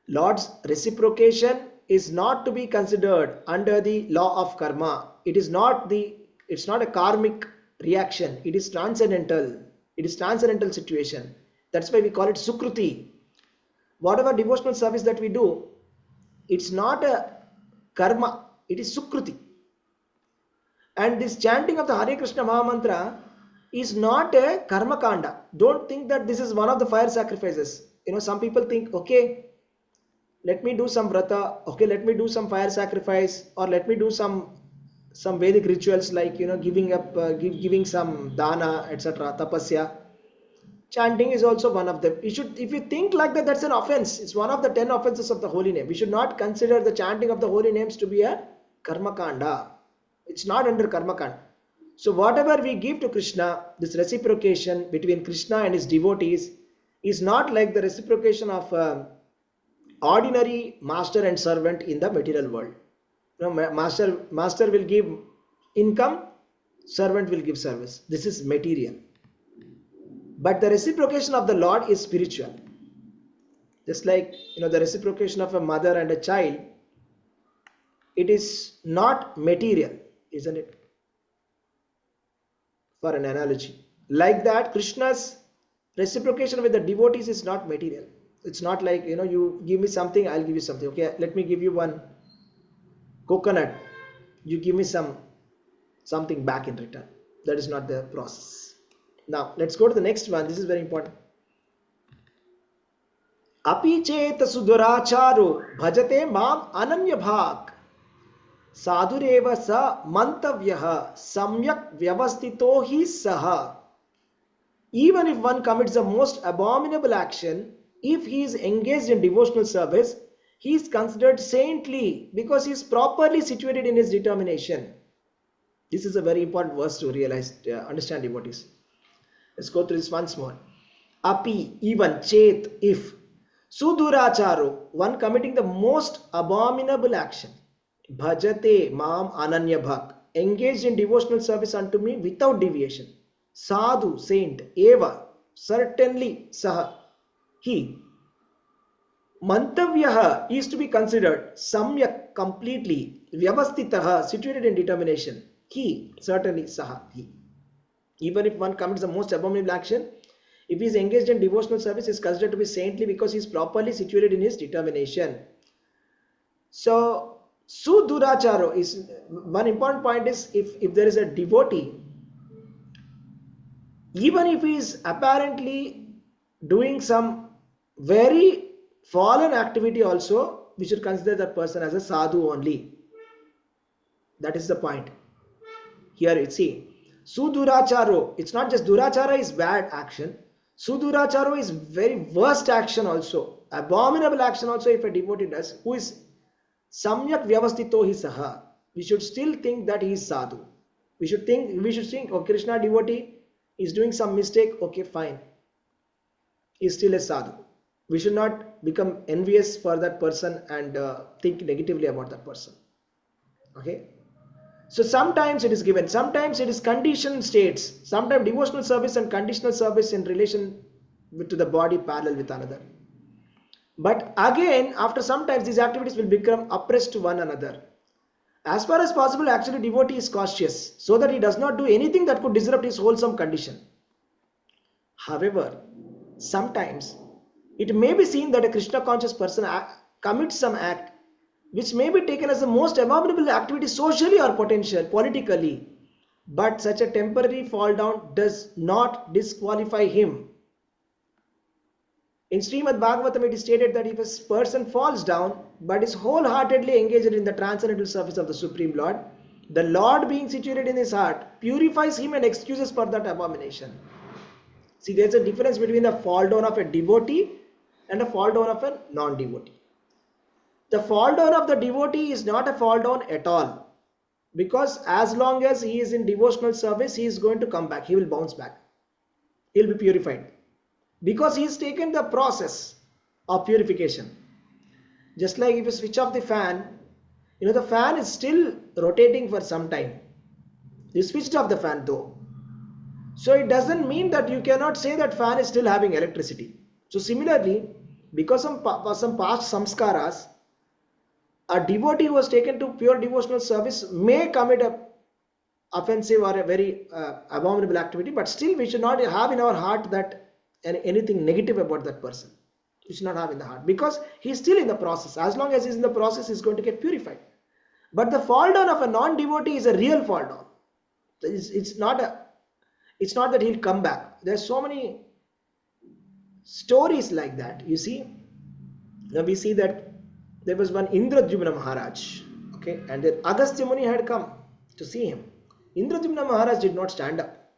Lord's reciprocation is not to be considered under the law of karma. It's not a karmic reaction. It is transcendental. It is transcendental situation. That's why we call it Sukruti. Whatever devotional service that we do, it's not a karma. It is Sukruti. And this chanting of the Hare Krishna Mahamantra is not a karma kanda. Don't think that this is one of the fire sacrifices. Some people think, okay, let me do some vrata, okay, let me do some fire sacrifice, or let me do some Vedic rituals like giving some dana, etc., tapasya. Chanting is also one of them. If you think like that, that's an offense. It's one of the 10 offenses of the holy name. We should not consider the chanting of the holy names to be a karma kanda. It's not under karma kanda. So whatever we give to Krishna, this reciprocation between Krishna and his devotees is not like the reciprocation of ordinary master and servant in the material world. Master will give income, servant will give service. This is material. But the reciprocation of the Lord is spiritual. Just like the reciprocation of a mother and a child, it is not material, isn't it? For an analogy. Like that, Krishna's reciprocation with the devotees is not material. It's not like, you give me something, I'll give you something. Okay, let me give you one coconut. You give me something back in return. That is not the process. Now, let's go to the next one. This is very important. Api chet suduracharo bhajate mam ananya bhag sadhureva sa mantavyah samyak vyavastito hi saha. Even if one commits the most abominable action, if he is engaged in devotional service, he is considered saintly because he is properly situated in his determination. This is a very important verse to realize, understand, devotees. Let's go through this once more. Api, even, chet, if. Suduracharo, one committing the most abominable action. Bhajate mam ananya bhak, engaged in devotional service unto me without deviation. Sadhu, saint, eva, certainly, saha, he. Mantavyaha is to be considered samyak, completely, vyavastitaha, situated in determination. He, certainly, saha, he. Even if one commits the most abominable action, if he is engaged in devotional service, he is considered to be saintly because he is properly situated in his determination. So, suduracharo is one important point is if there is a devotee, even if he is apparently doing some very fallen activity also, we should consider that person as a sadhu only. That is the point. Here you see, Suduracharo, it's not just Durachara is bad action. Suduracharo is very worst action also. Abominable action also if a devotee does, who is Samyak Vyavastito hi saha. We should still think that he is sadhu. We should think, oh, Krishna devotee is doing some mistake, okay, fine. He is still a sadhu. We should not become envious for that person and think negatively about that person. Okay. So sometimes it is given, sometimes it is conditioned states, sometimes devotional service and conditional service in relation to the body parallel with another. But again, after some time, these activities will become oppressed to one another. As far as possible, actually devotee is cautious so that he does not do anything that could disrupt his wholesome condition. However, sometimes it may be seen that a Krishna conscious person commits some act which may be taken as the most abominable activity socially or politically, but such a temporary fall down does not disqualify him. In Srimad Bhagavatam it is stated that if a person falls down but is wholeheartedly engaged in the transcendental service of the Supreme Lord, the Lord being situated in his heart purifies him and excuses for that abomination. See, there is a difference between the fall down of a devotee and a fall down of a non-devotee. The fall down of the devotee is not a fall down at all, because as long as he is in devotional service, he is going to come back, he will bounce back, he will be purified, because he has taken the process of purification. Just like if you switch off the fan, the fan is still rotating for some time. You switched off the fan though, so it doesn't mean that you cannot say that fan is still having electricity. So similarly, because of some past samskaras, a devotee who was taken to pure devotional service may commit a offensive or a very abominable activity, but still we should not have in our heart that anything negative about that person. We should not have in the heart, because he is still in the process. As long as he is in the process, he is going to get purified. But the fall down of a non-devotee is a real fall down. It's not that he'll come back. There are so many stories like that. You see, now we see that there was one Indradyumna Maharaj, okay, and then Agastya Muni had come to see him. Indradyumna Maharaj did not stand up,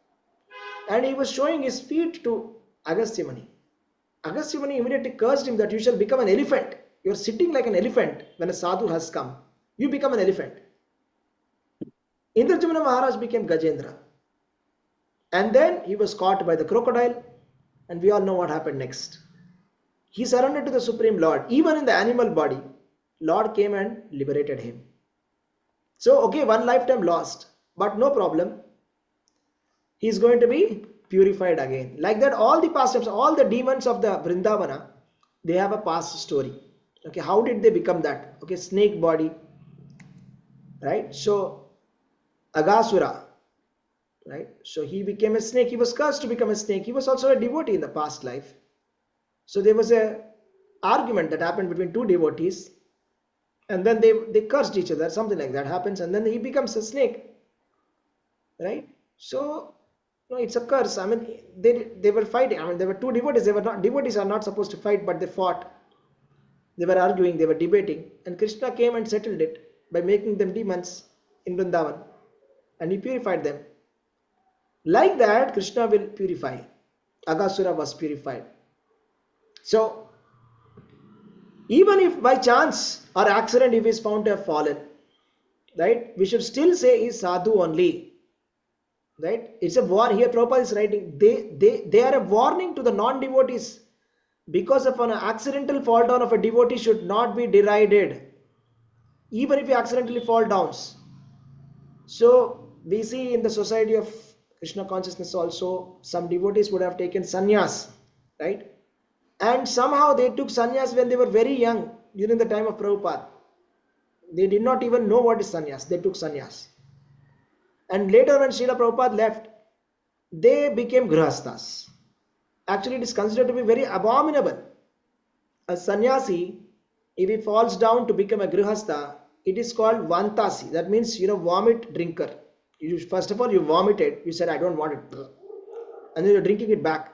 and he was showing his feet to Agastya Muni. Agastya Muni immediately cursed him that you shall become an elephant. You are sitting like an elephant when a sadhu has come. You become an elephant. Indradyumna Maharaj became Gajendra, and then he was caught by the crocodile, and we all know what happened next. He surrendered to the Supreme Lord, even in the animal body. Lord came and liberated him. So, okay, one lifetime lost, but no problem. He is going to be purified again. Like that, all the past lives, all the demons of the Vrindavana, they have a past story. Okay, how did they become that? Okay, snake body, right? So, Agasura, right? So he became a snake. He was cursed to become a snake. He was also a devotee in the past life. So there was a argument that happened between two devotees, and then they cursed each other. Something like that happens, and then he becomes a snake, right? So no, it's a curse. I mean, they were fighting. I mean, there were two devotees. They were not, devotees are not supposed to fight, but they fought. They were arguing. They were debating, and Krishna came and settled it by making them demons in Vrindavan, and he purified them. Like that, Krishna will purify. Agasura was purified. So, even if by chance or accident if he is found to have fallen, right, we should still say he is sadhu only. Right? It's a war. Here Prabhupada is writing, they are a warning to the non-devotees, because of an accidental fall down of a devotee should not be derided, even if he accidentally fall down. So we see in the society of Krishna consciousness also, some devotees would have taken sannyas, right? And somehow they took sannyas when they were very young, during the time of Prabhupada. They did not even know what is sannyas. They took sannyas. And later when Srila Prabhupada left, they became grihasthas. Actually, it is considered to be very abominable. A sannyasi, if he falls down to become a grihastha, it is called vantasi. That means, vomit drinker. First of all, you vomited. You said, I don't want it. And then you're drinking it back.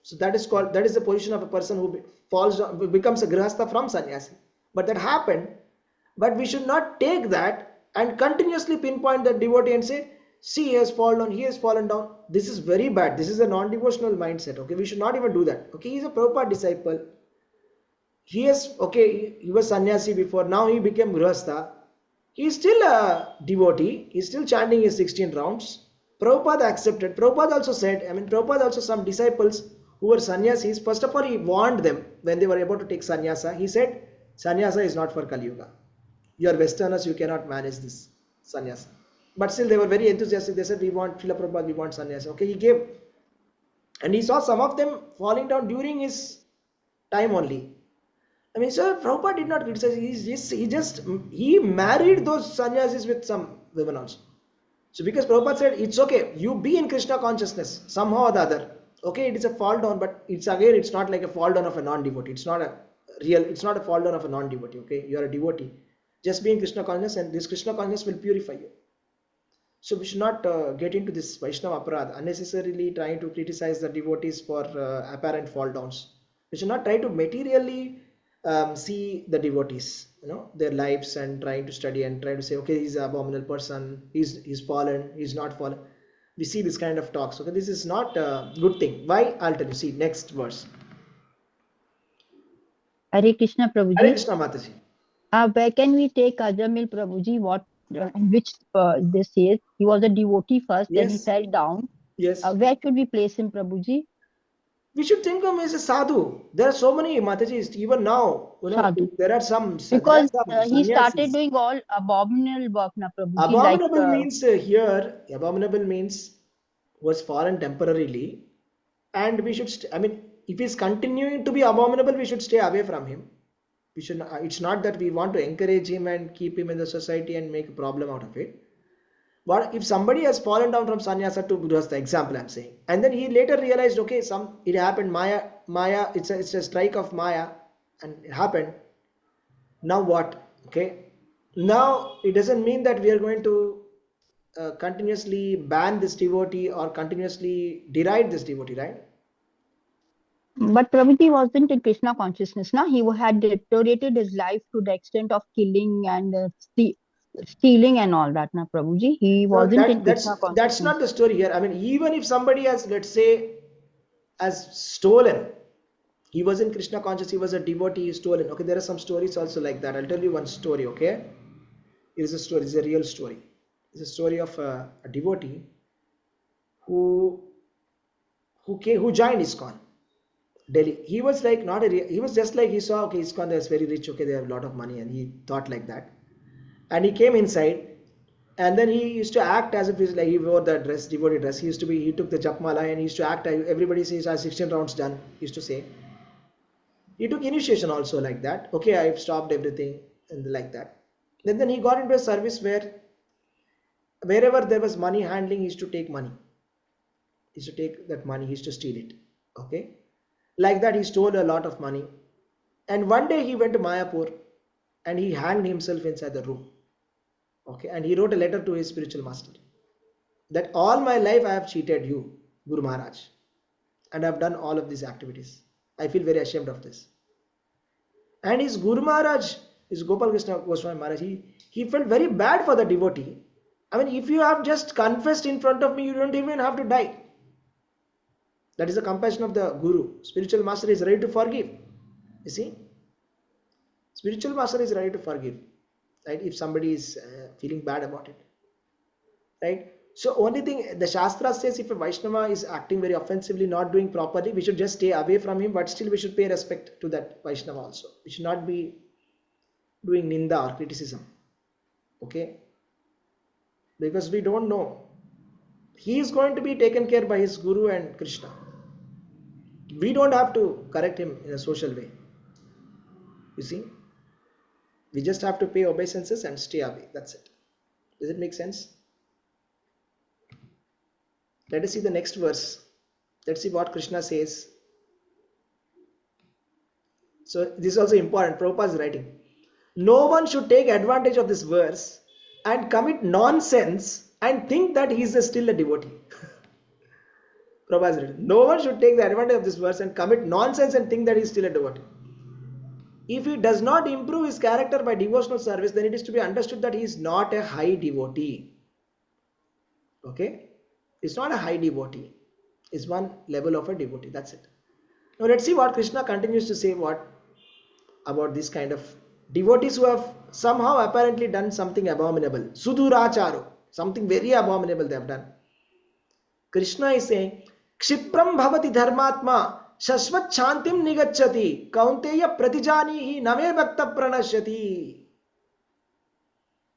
So that is the position of a person who becomes a grihastha from sannyasi. But that happened. But we should not take that and continuously pinpoint the devotee and say, see, he has fallen down, he has fallen down. This is very bad. This is a non-devotional mindset. Okay, we should not even do that. Okay, he's a Prabhupada disciple. He was sannyasi before, now he became grihastha. He is still a devotee. He is still chanting his 16 rounds. Prabhupada accepted. Prabhupada also said, Prabhupada also, some disciples who were sannyasis, first of all, he warned them when they were about to take sannyasa. He said, sannyasa is not for Kali Yuga. You are Westerners, you cannot manage this sannyasa. But still, they were very enthusiastic. They said, we want Srila Prabhupada, we want sannyasa. Okay, he gave. And he saw some of them falling down during his time only. So Prabhupada did not criticize. He married those sannyasis with some women also. So because Prabhupada said, it's okay, you be in Krishna consciousness somehow or the other. Okay, it is a fall down, but it's not like a fall down of a non-devotee. It's not a fall down of a non-devotee. Okay, you are a devotee. Just be in Krishna consciousness, and this Krishna consciousness will purify you. So we should not get into this Vaishnava aparadha, unnecessarily trying to criticize the devotees for apparent fall downs. We should not try to materially see the devotees, their lives, and trying to study and try to say, okay, he's an abominable person, he's fallen, he's not fallen. We see this kind of talks. Okay, this is not a good thing. Why? I'll tell you. See, next verse. Hare Krishna Prabhuji. Hare Krishna Mataji. Where can we take Ajamil Prabhuji? What, which this says he was a devotee first, Yes. then he fell down. Yes. Where should we place him, Prabhuji? We should think of him as a sadhu. There are so many Matajis even now. Sadhu. There are some. Because he sannyasis. started doing all abominable work now, Prabhuji. Abominable means here. Abominable means was fallen temporarily, and we should. If he's continuing to be abominable, we should stay away from him. We should. It's not that we want to encourage him and keep him in the society and make a problem out of it. But if somebody has fallen down from sannyasa to grihastha, example I'm saying, and then he later realized, okay, it happened, Maya, it's a strike of Maya, and it happened. Now what? Okay, now it doesn't mean that we are going to continuously ban this devotee or continuously deride this devotee, right? But Prabhuji wasn't in Krishna consciousness. Now he had deteriorated his life to the extent of killing and stealing and all that. Now Prabhuji, he wasn't in Krishna consciousness. That's not the story here. Even if somebody has, let's say, has stolen, he was in Krishna consciousness, he was a devotee, he stolen. Okay, there are some stories also like that. I'll tell you one story. Okay, it is a story. It's a real story. It's a story of a devotee who joined ISKCON. Delhi. He was like he was just like, he saw, okay, ISKCON is very rich, okay, they have a lot of money, and he thought like that. And he came inside, and then he used to act as if he's like, he wore the dress, devotee dress. He took the japmala and he used to act, everybody says, 16 rounds done, he used to say. He took initiation also like that. Okay, I've stopped everything, and like that. And then he got into a service wherever there was money handling, he used to take money. He used to take that money, he used to steal it. Okay. Like that, he stole a lot of money. And one day he went to Mayapur and he hanged himself inside the room. Okay, and he wrote a letter to his spiritual master that all my life I have cheated you, Guru Maharaj, and I have done all of these activities. I feel very ashamed of this. And his Guru Maharaj, his Gopal Krishna Goswami Maharaj, he felt very bad for the devotee. If you have just confessed in front of me, you don't even have to die. That is the compassion of the Guru. Spiritual master is ready to forgive. You see? Spiritual master is ready to forgive. Right? If somebody is feeling bad about it. Right? So only thing, the Shastra says, if a Vaishnava is acting very offensively, not doing properly, we should just stay away from him, but still we should pay respect to that Vaishnava also. We should not be doing ninda or criticism. Okay? Because we don't know. He is going to be taken care by his Guru and Krishna. We don't have to correct him in a social way. You see? We just have to pay obeisances and stay away. That's it. Does it make sense? Let us see the next verse. Let's see what Krishna says. So this is also important. Prabhupada is writing. No one should take advantage of this verse and commit nonsense and think that he is still a devotee. Prabhupada is writing. No one should take the advantage of this verse and commit nonsense and think that he is still a devotee. If he does not improve his character by devotional service, then it is to be understood that he is not a high devotee. Okay? It's not a high devotee. It's one level of a devotee. That's it. Now let's see what Krishna continues to say about this kind of devotees who have somehow apparently done something abominable. Suduracharu. Something very abominable they have done. Krishna is saying, Kshipram bhavati dharmatma shashvat chantim nigacchati kaunteya pratijanihi name bhakta pranashyati.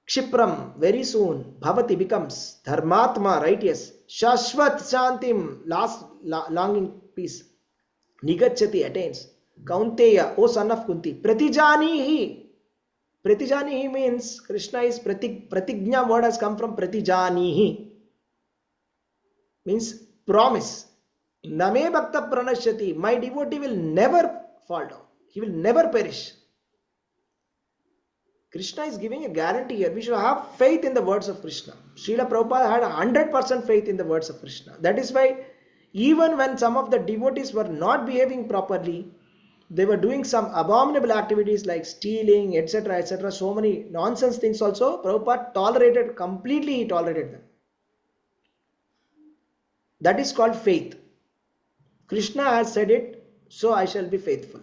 Kshipram, very soon, bhavati becomes dharmatma, righteous. Shashvat chantim, longing peace. Nigacchati, attains. Kaunteya, O son of Kunti. Pratijanihi. Pratijanihi means Krishna is pratigna word has come from pratijanihi. Means promise. Name bhakta pranashyati. My devotee will never fall down. He will never perish. Krishna is giving a guarantee here. We should have faith in the words of Krishna. Srila Prabhupada had 100% faith in the words of Krishna. That is why even when some of the devotees were not behaving properly, they were doing some abominable activities like stealing, etc., etc., so many nonsense things also, Prabhupada completely tolerated them. That is called faith. Krishna has said it, so I shall be faithful.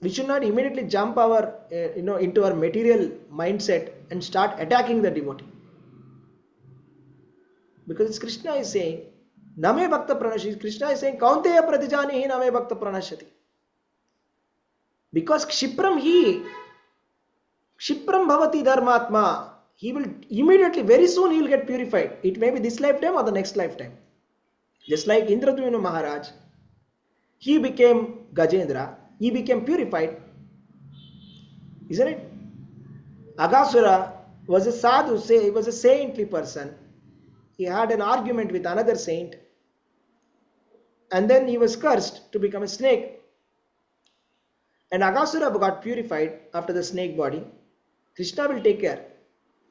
We should not immediately jump into our material mindset and start attacking the devotee. Because Krishna is saying, Name Bhakta Pranashyati. Krishna is saying, Kaunteya Pratijanihi Name Bhakta Pranashyati. Because Kshipram Bhavati Dharmatma, he will immediately, very soon he will get purified. It may be this lifetime or the next lifetime. Just like Indradyumna Maharaj, he became Gajendra, he became purified. Isn't it? Aghasura was a sadhu, he was a saintly person. He had an argument with another saint, and then he was cursed to become a snake. And Aghasura got purified after the snake body. Krishna will take care.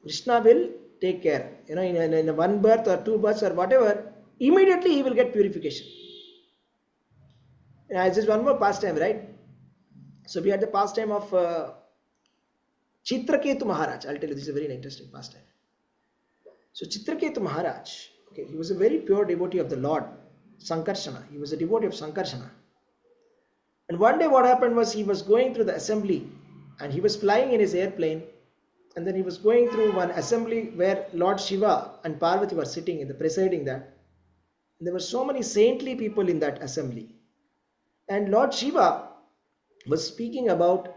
Krishna will take care. In one birth or two births or whatever, immediately he will get purification. And just one more pastime, right? So we had the pastime of Chitraketu Maharaj. I'll tell you, this is a very interesting pastime. So Chitraketu Maharaj, okay, he was a very pure devotee of the Lord, Sankarshana. He was a devotee of Sankarshana. And one day what happened was, he was going through the assembly and he was flying in his airplane, and then he was going through one assembly where Lord Shiva and Parvati were sitting in the presiding that. And there were so many saintly people in that assembly. And Lord Shiva was speaking about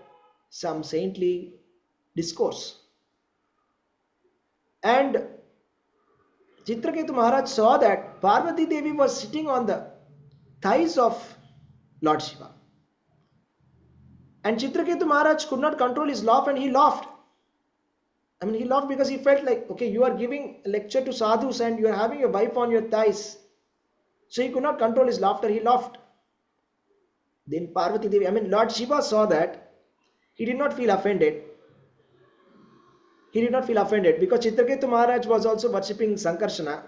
some saintly discourse. And Chitraketu Maharaj saw that Parvati Devi was sitting on the thighs of Lord Shiva. And Chitraketu Maharaj could not control his laugh, and he laughed. He laughed because he felt like, okay, you are giving a lecture to sadhus and you are having your wife on your thighs. So he could not control his laughter, he laughed. Then Parvati Devi, Lord Shiva saw that. He did not feel offended. He did not feel offended because Chitraketu Maharaj was also worshipping Sankarshana,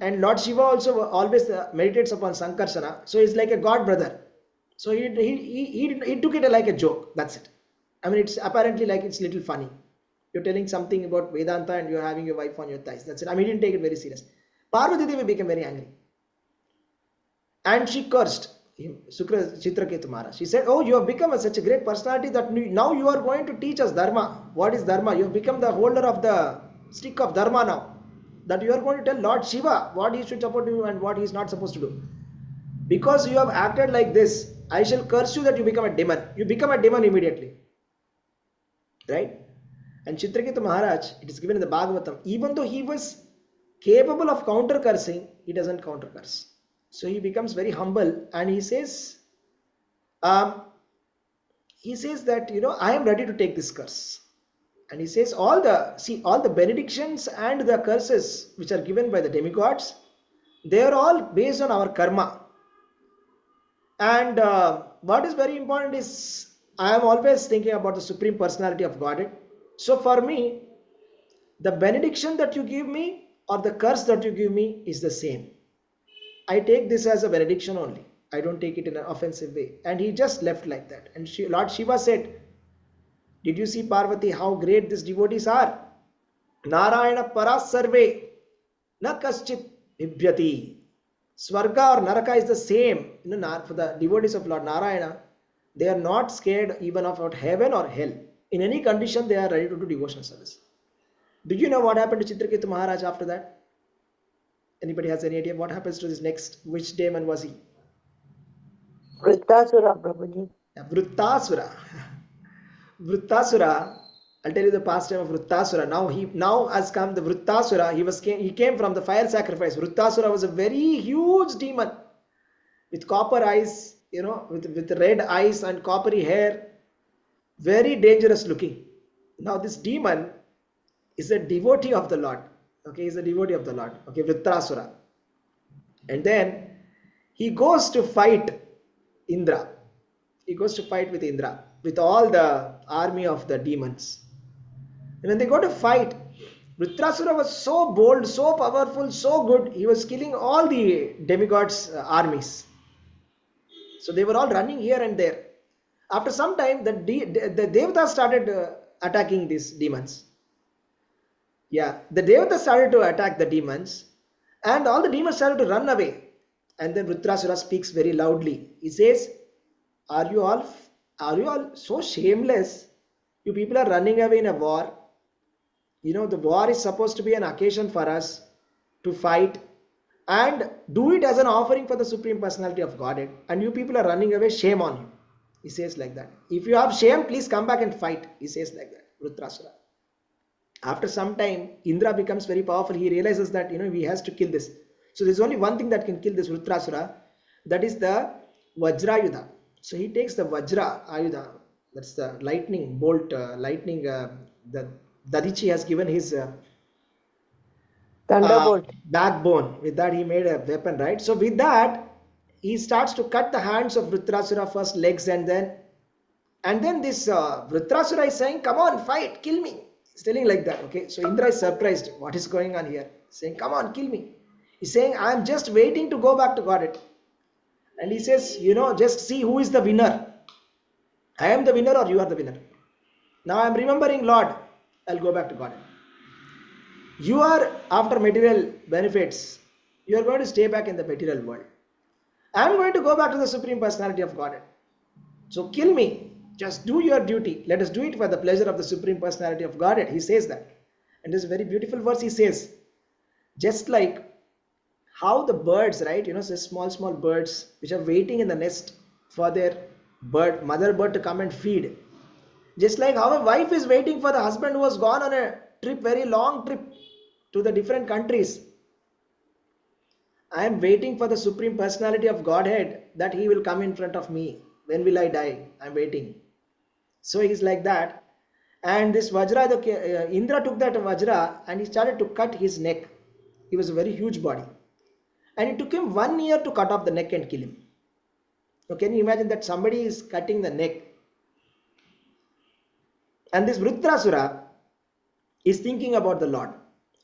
and Lord Shiva also always meditates upon Sankarshana. So he's like a god brother. So he took it like a joke. That's it. It's apparently like it's little funny. You're telling something about Vedanta and you're having your wife on your thighs. That's it. He didn't take it very serious. Parvati Devi became very angry. And she cursed him, Chitraketu Maharaj. She said, oh, you have become such a great personality that now you are going to teach us Dharma. What is Dharma? You have become the holder of the stick of Dharma now. That you are going to tell Lord Shiva what he should support to do and what he is not supposed to do. Because you have acted like this, I shall curse you that you become a demon. You become a demon immediately. Right? And Chitraketu Maharaj, it is given in the Bhagavatam, even though he was capable of counter cursing, he doesn't counter curse. So he becomes very humble, and he says that, I am ready to take this curse. And he says all the benedictions and the curses which are given by the demigods, they are all based on our karma. And what is very important is, I am always thinking about the Supreme Personality of Godhead. So for me, the benediction that you give me or the curse that you give me is the same. I take this as a benediction only. I don't take it in an offensive way. And he just left like that. And Lord Shiva said, did you see, Parvati, how great these devotees are? Narayana paras sarve na kaschit bibhyati. Swarga or Naraka is the same. For the devotees of Lord Narayana, they are not scared even about heaven or hell. In any condition, they are ready to do devotional service. Do you know what happened to Chitraketu Maharaj after that? Anybody has any idea what happens to this next? Which demon was he? Vrittasura, Prabhuji. Vrittasura. Vrittasura. I'll tell you the pastime of Vrittasura. Now has come the Vrittasura. He came from the fire sacrifice. Vrittasura was a very huge demon with copper eyes, with red eyes and coppery hair, very dangerous looking. Now this demon is a devotee of the Lord. Okay, he's a devotee of the Lord. Okay, Vrittasura. And then he goes to fight Indra. He goes to fight with Indra, with all the army of the demons. And when they go to fight, Vrittasura was so bold, so powerful, so good. He was killing all the demigods' armies. So they were all running here and there. After some time, the Devatas started attacking these demons. Yeah, the Devatas started to attack the demons, and all the demons started to run away. And then Vrittasura speaks very loudly. He says, Are you all so shameless? You people are running away in a war. The war is supposed to be an occasion for us to fight and do it as an offering for the Supreme Personality of Godhead. And you people are running away, shame on you. He says like that. If you have shame, please come back and fight. He says like that, Vrittasura. After some time, Indra becomes very powerful. He realizes that, he has to kill this. So there's only one thing that can kill this Vrittasura. That is the Vajrayudha. So he takes the Vajra Ayudha. That's the lightning bolt, the Dadichi has given his Thunderbolt. backbone. With that he made a weapon, right? So with that, he starts to cut the hands of Vrittasura, first legs, and then this Vrittasura is saying, come on, fight, kill me. He's telling like that, okay? So Indra is surprised. What is going on here? He's saying, come on, kill me. He's saying, I am just waiting to go back to Godhead. And he says, just see who is the winner. I am the winner or you are the winner. Now I am remembering Lord. I'll go back to Godhead. You are after material benefits. You are going to stay back in the material world. I am going to go back to the Supreme Personality of Godhead. So kill me. Just do your duty. Let us do it for the pleasure of the Supreme Personality of Godhead. He says that. And this is a very beautiful verse. He says, just like how the birds, right? So small birds which are waiting in the nest for their mother bird to come and feed. Just like how a wife is waiting for the husband who has gone on a trip, very long trip to the different countries. I am waiting for the Supreme Personality of Godhead that he will come in front of me. When will I die? I am waiting. So he's like that. And this Vajra, Indra took that Vajra and he started to cut his neck. He was a very huge body. And it took him 1 year to cut off the neck and kill him. So can you imagine that somebody is cutting the neck? And this Vrittasura is thinking about the Lord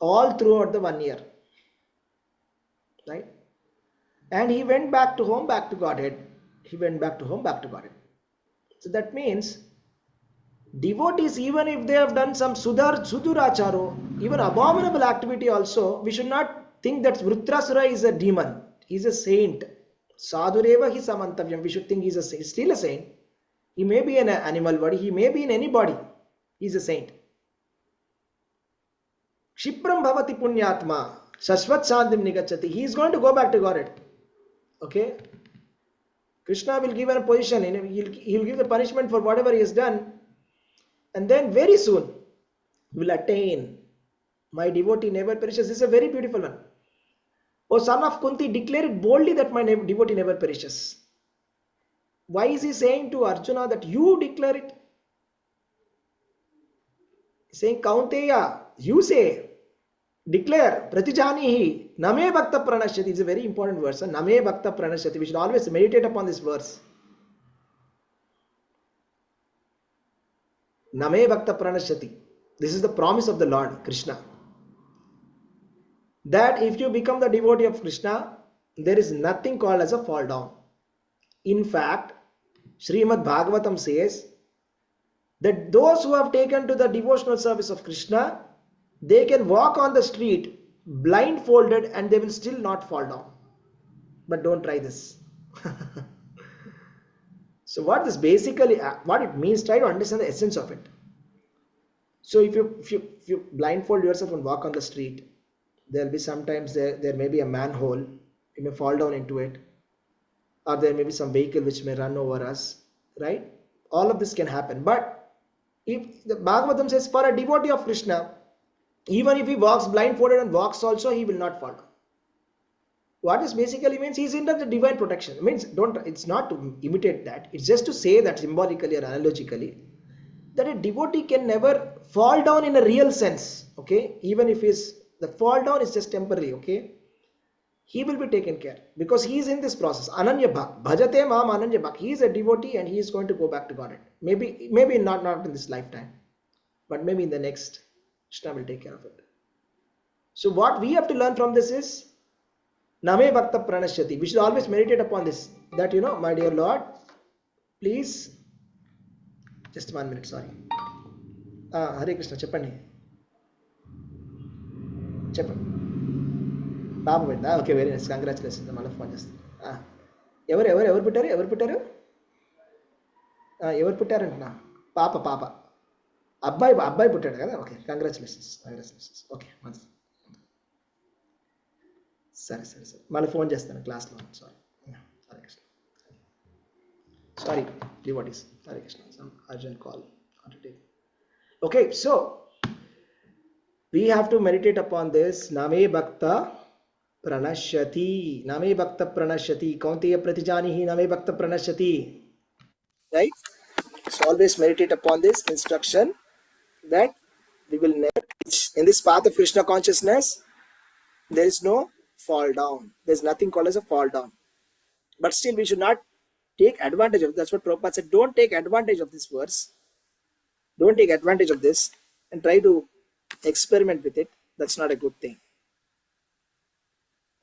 all throughout the 1 year. Right? And he went back to home, back to Godhead. He went back to home, back to Godhead. So that means devotees, even if they have done some suduracharo, even abominable activity also, we should not think that Vrittasura is a demon. He's a saint. Sadhureva hi samantavyam. We should think he's still a saint. He may be in an animal body. He may be in any body. He's a saint. Kshipram bhavati punyatma. Shashvat shantim nigachati. He is going to go back to Godhead. Okay? Krishna will give a position. He'll give the punishment for whatever he has done. And then very soon will attain. My devotee never perishes. This is a very beautiful one. O son of Kunti, declare it boldly that my devotee never perishes. Why is he saying to Arjuna that you declare it? He's saying, Kaunteya, you say, declare, pratijanihi, name bhakta pranashyati. It's a very important verse. Name bhakta pranashyati. We should always meditate upon this verse. Name bhakta pranashyati. This is the promise of the Lord, Krishna. That if you become the devotee of Krishna, there is nothing called as a fall down. In fact, Srimad Bhagavatam says that those who have taken to the devotional service of Krishna, they can walk on the street blindfolded and they will still not fall down. But don't try this. So what this basically, what it means, try to understand the essence of it. So if you blindfold yourself and walk on the street, there will be sometimes there may be a manhole, you may fall down into it, or there may be some vehicle which may run over us, right? All of this can happen. But if the Bhagavatam says for a devotee of Krishna, even if he walks blindfolded and walks also, he will not fall down. What this basically means, he is under the divine protection. It means it's not to imitate that. It's just to say that symbolically or analogically, that a devotee can never fall down in a real sense. Okay, even if the fall down is just temporary. Okay, he will be taken care because he is in this process. Ananya Bhak, Bhajate Mam Ananya Bhak. He is a devotee and he is going to go back to Godhead. Maybe not in this lifetime, but maybe in the next. Krishna will take care of it. So what we have to learn from this is Name Bhakta Pranashyati. We should always meditate upon this. That my dear Lord, please. Just 1 minute, sorry. Hare Krishna, Cheppandi. Babu Vedda. Okay, very nice. Congratulations. The phone just. Ever puttaru? Ever puttarantuన్నా? Papa. Abbai puttadu kada? Okay, congratulations. Okay, once. Sorry. Mala phone chestanu class lo. Sorry. Hare Krishna. Sorry, devotees. Hare Krishna. Some urgent call. Okay, so we have to meditate upon this. Name Bhakta Pranashyati. Name Bhakta Pranashyati. Kaunteya Pratijanihi Name Bhakta Pranashyati. Right? So always meditate upon this instruction that we will never reach. In this path of Krishna consciousness, there is no fall down. There is nothing called as a fall down. But still, we should not take advantage of it. That's what Prabhupada said. Don't take advantage of this verse. Don't take advantage of this and try to experiment with it. That's not a good thing.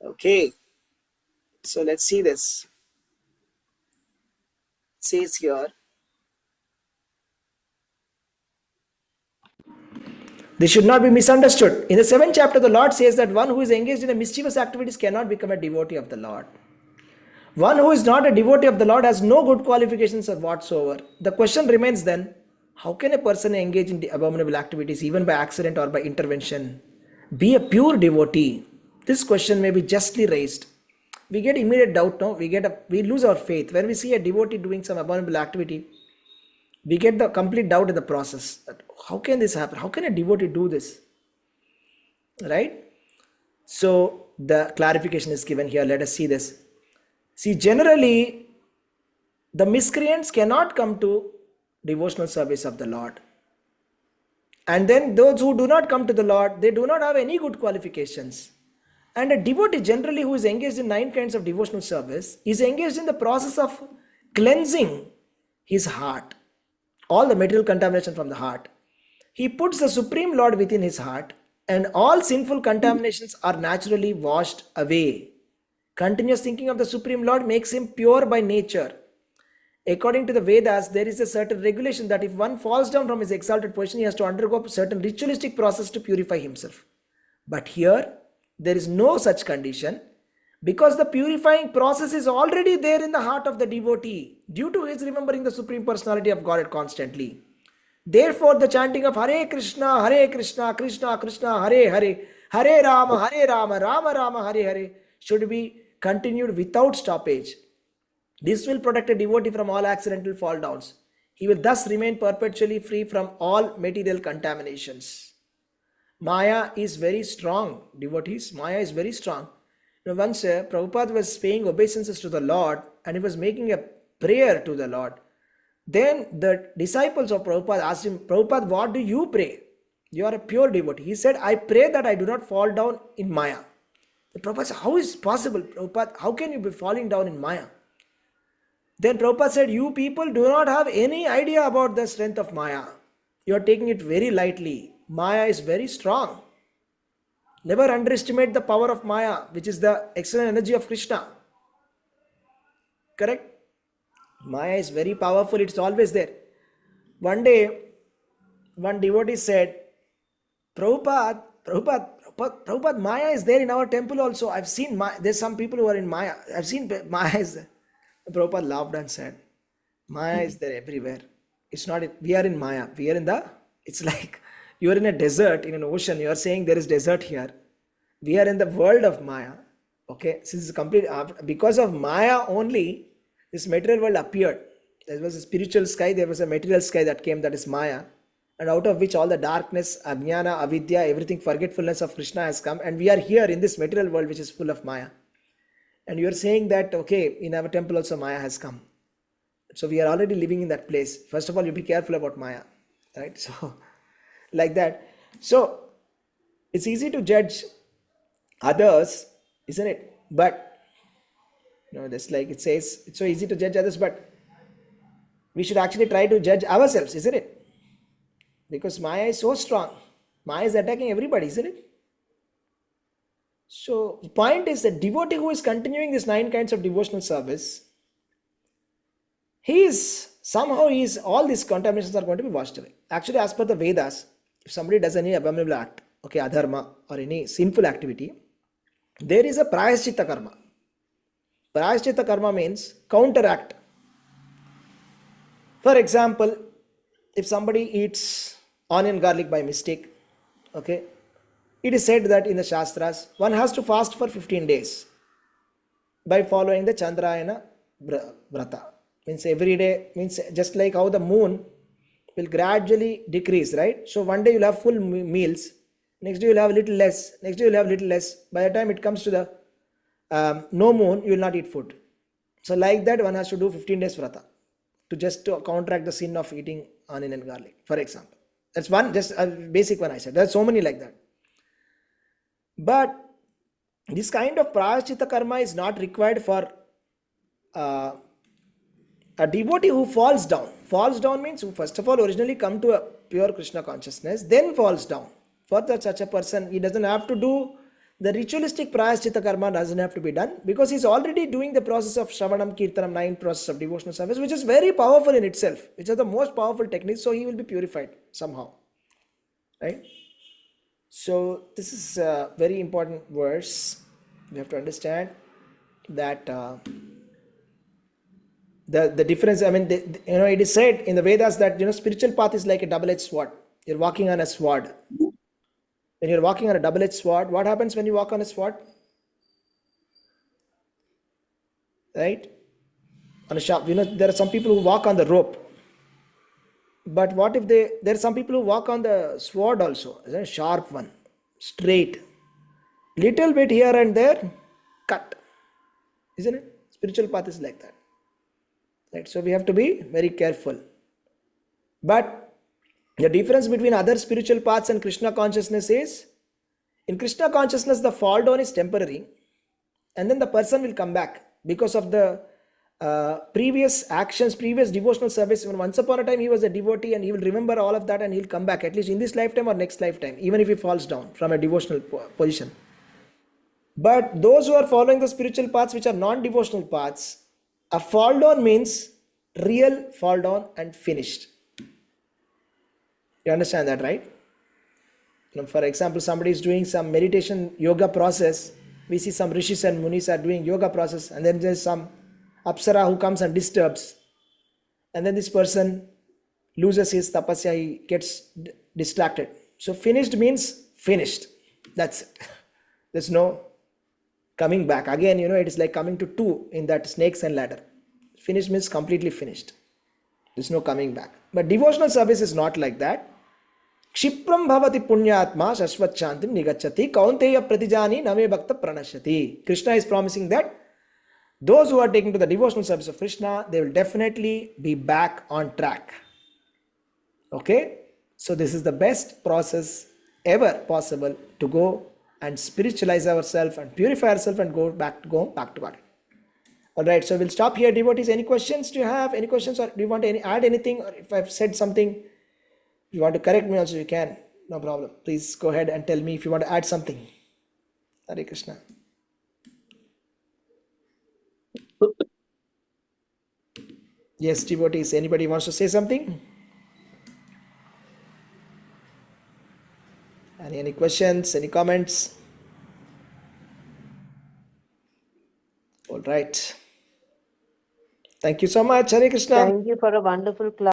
Okay. So let's see this. It says here, this should not be misunderstood. In the 7th chapter, the Lord says that one who is engaged in a mischievous activities cannot become a devotee of the Lord. One who is not a devotee of the Lord has no good qualifications whatsoever. The question remains then, how can a person engage in the abominable activities even by accident or by intervention? Be a pure devotee. This question may be justly raised. We get immediate doubt, no? We lose our faith. When we see a devotee doing some abominable activity, we get the complete doubt in the process. How can this happen? How can a devotee do this? Right? So the clarification is given here. Let us see this. See, generally, the miscreants cannot come to devotional service of the Lord. And then those who do not come to the Lord, they do not have any good qualifications. And a devotee generally who is engaged in 9 kinds of devotional service is engaged in the process of cleansing his heart. All the material contamination from the heart. He puts the Supreme Lord within his heart and all sinful contaminations are naturally washed away. Continuous thinking of the Supreme Lord makes him pure by nature. According to the Vedas, there is a certain regulation that if one falls down from his exalted position, he has to undergo a certain ritualistic process to purify himself. But here, there is no such condition because the purifying process is already there in the heart of the devotee due to his remembering the Supreme Personality of Godhead constantly. Therefore, the chanting of Hare Krishna, Krishna Krishna, Hare Hare, Hare Rama, Rama Rama, Hare Hare should be continued without stoppage. This will protect a devotee from all accidental fall downs. He will thus remain perpetually free from all material contaminations. Maya is very strong, devotees. Maya is very strong. Once Prabhupada was paying obeisances to the Lord and he was making a prayer to the Lord. Then the disciples of Prabhupada asked him, Prabhupada, what do you pray? You are a pure devotee. He said, I pray that I do not fall down in Maya. The Prabhupada said, how is it possible, Prabhupada? How can you be falling down in Maya? Then Prabhupada said, you people do not have any idea about the strength of Maya. You are taking it very lightly. Maya is very strong. Never underestimate the power of Maya, which is the external energy of Krishna. Correct? Maya is very powerful. It's always there. One day, one devotee said, Prabhupada, Maya is there in our temple also. I've seen Maya. There's some people who are in Maya. I've seen Maya is there. Prabhupada laughed and said, Maya is there everywhere. It's not, we are in Maya. We are in it's like you are in a desert, in an ocean. You are saying there is desert here. We are in the world of Maya. Okay, since it's complete, because of Maya only, this material world appeared. There was a spiritual sky, there was a material sky that came, that is Maya. And out of which all the darkness, Ajnana, Avidya, everything, forgetfulness of Krishna has come. And we are here in this material world which is full of Maya. And you are saying that, okay, in our temple also Maya has come. So we are already living in that place. First of all, you be careful about Maya. Right? So, like that. So, it's easy to judge others, isn't it? But, that's like it says, it's so easy to judge others, but we should actually try to judge ourselves, isn't it? Because Maya is so strong. Maya is attacking everybody, isn't it? So the point is that devotee who is continuing these 9 kinds of devotional service, all these contaminations are going to be washed away. Actually, as per the Vedas, if somebody does any abominable act, okay, adharma or any sinful activity, there is a prayaschitta karma. Prayaschitta karma means counteract. For example, if somebody eats onion garlic by mistake, okay, it is said that in the Shastras, one has to fast for 15 days by following the Chandrayana Vrata. Means every day, means just like how the moon will gradually decrease, right? So one day you'll have full meals, next day you'll have a little less, next day you'll have a little less. By the time it comes to the no moon, you will not eat food. So like that, one has to do 15 days Vrata to counteract the sin of eating onion and garlic, for example. That's one, just a basic one I said. There's so many like that. But this kind of prayaschitta karma is not required for a devotee who falls down. Falls down means who first of all originally come to a pure Krishna consciousness, then falls down. For such a person, he doesn't have to do the ritualistic prayaschitta karma, doesn't have to be done, because he's already doing the process of Shravanam, Kirtanam, 9 process of devotional service, which is very powerful in itself, which are the most powerful techniques, so he will be purified somehow. Right? So this is a very important verse. We have to understand that the difference. I mean, it is said in the Vedas that spiritual path is like a double-edged sword. You're walking on a sword. When you're walking on a double-edged sword, what happens when you walk on a sword? Right? On a sharp, there are some people who walk on the rope. But what if there are some people who walk on the sword also, a sharp one, straight, little bit here and there, cut, isn't it? Spiritual path is like that, right? So we have to be very careful. But the difference between other spiritual paths and Krishna consciousness is, in Krishna consciousness, the fall down is temporary, and then the person will come back because of the previous actions, previous devotional service. Once upon a time he was a devotee, and he will remember all of that, and he'll come back at least in this lifetime or next lifetime, even if he falls down from a devotional position. But those who are following the spiritual paths which are non-devotional paths, a fall down means real fall down and finished. You understand that, right? For example, somebody is doing some meditation yoga process. We see some rishis and munis are doing yoga process, and then there's some Apsara who comes and disturbs, and then this person loses his tapasya, he gets distracted. So finished means finished. That's it. There's no coming back. Again, it is like coming to 2 in that snakes and ladder. Finished means completely finished. There's no coming back. But devotional service is not like that. Kshipram bhavati punyatma shashvat shantim nigacchati kaunteya pratijani name bhakta pranashyati. Krishna is promising that those who are taken to the devotional service of Krishna, they will definitely be back on track. Okay? So this is the best process ever possible to go and spiritualize ourselves and purify ourselves and go back to God. Alright, so we'll stop here. Devotees, any questions? Do you have any questions, or do you want to add anything? Or if I've said something, you want to correct me also, you can. No problem. Please go ahead and tell me if you want to add something. Hare Krishna. Yes, devotees, anybody wants to say something? Any questions, any comments? All right. Thank you so much. Hare Krishna. Thank you for a wonderful class.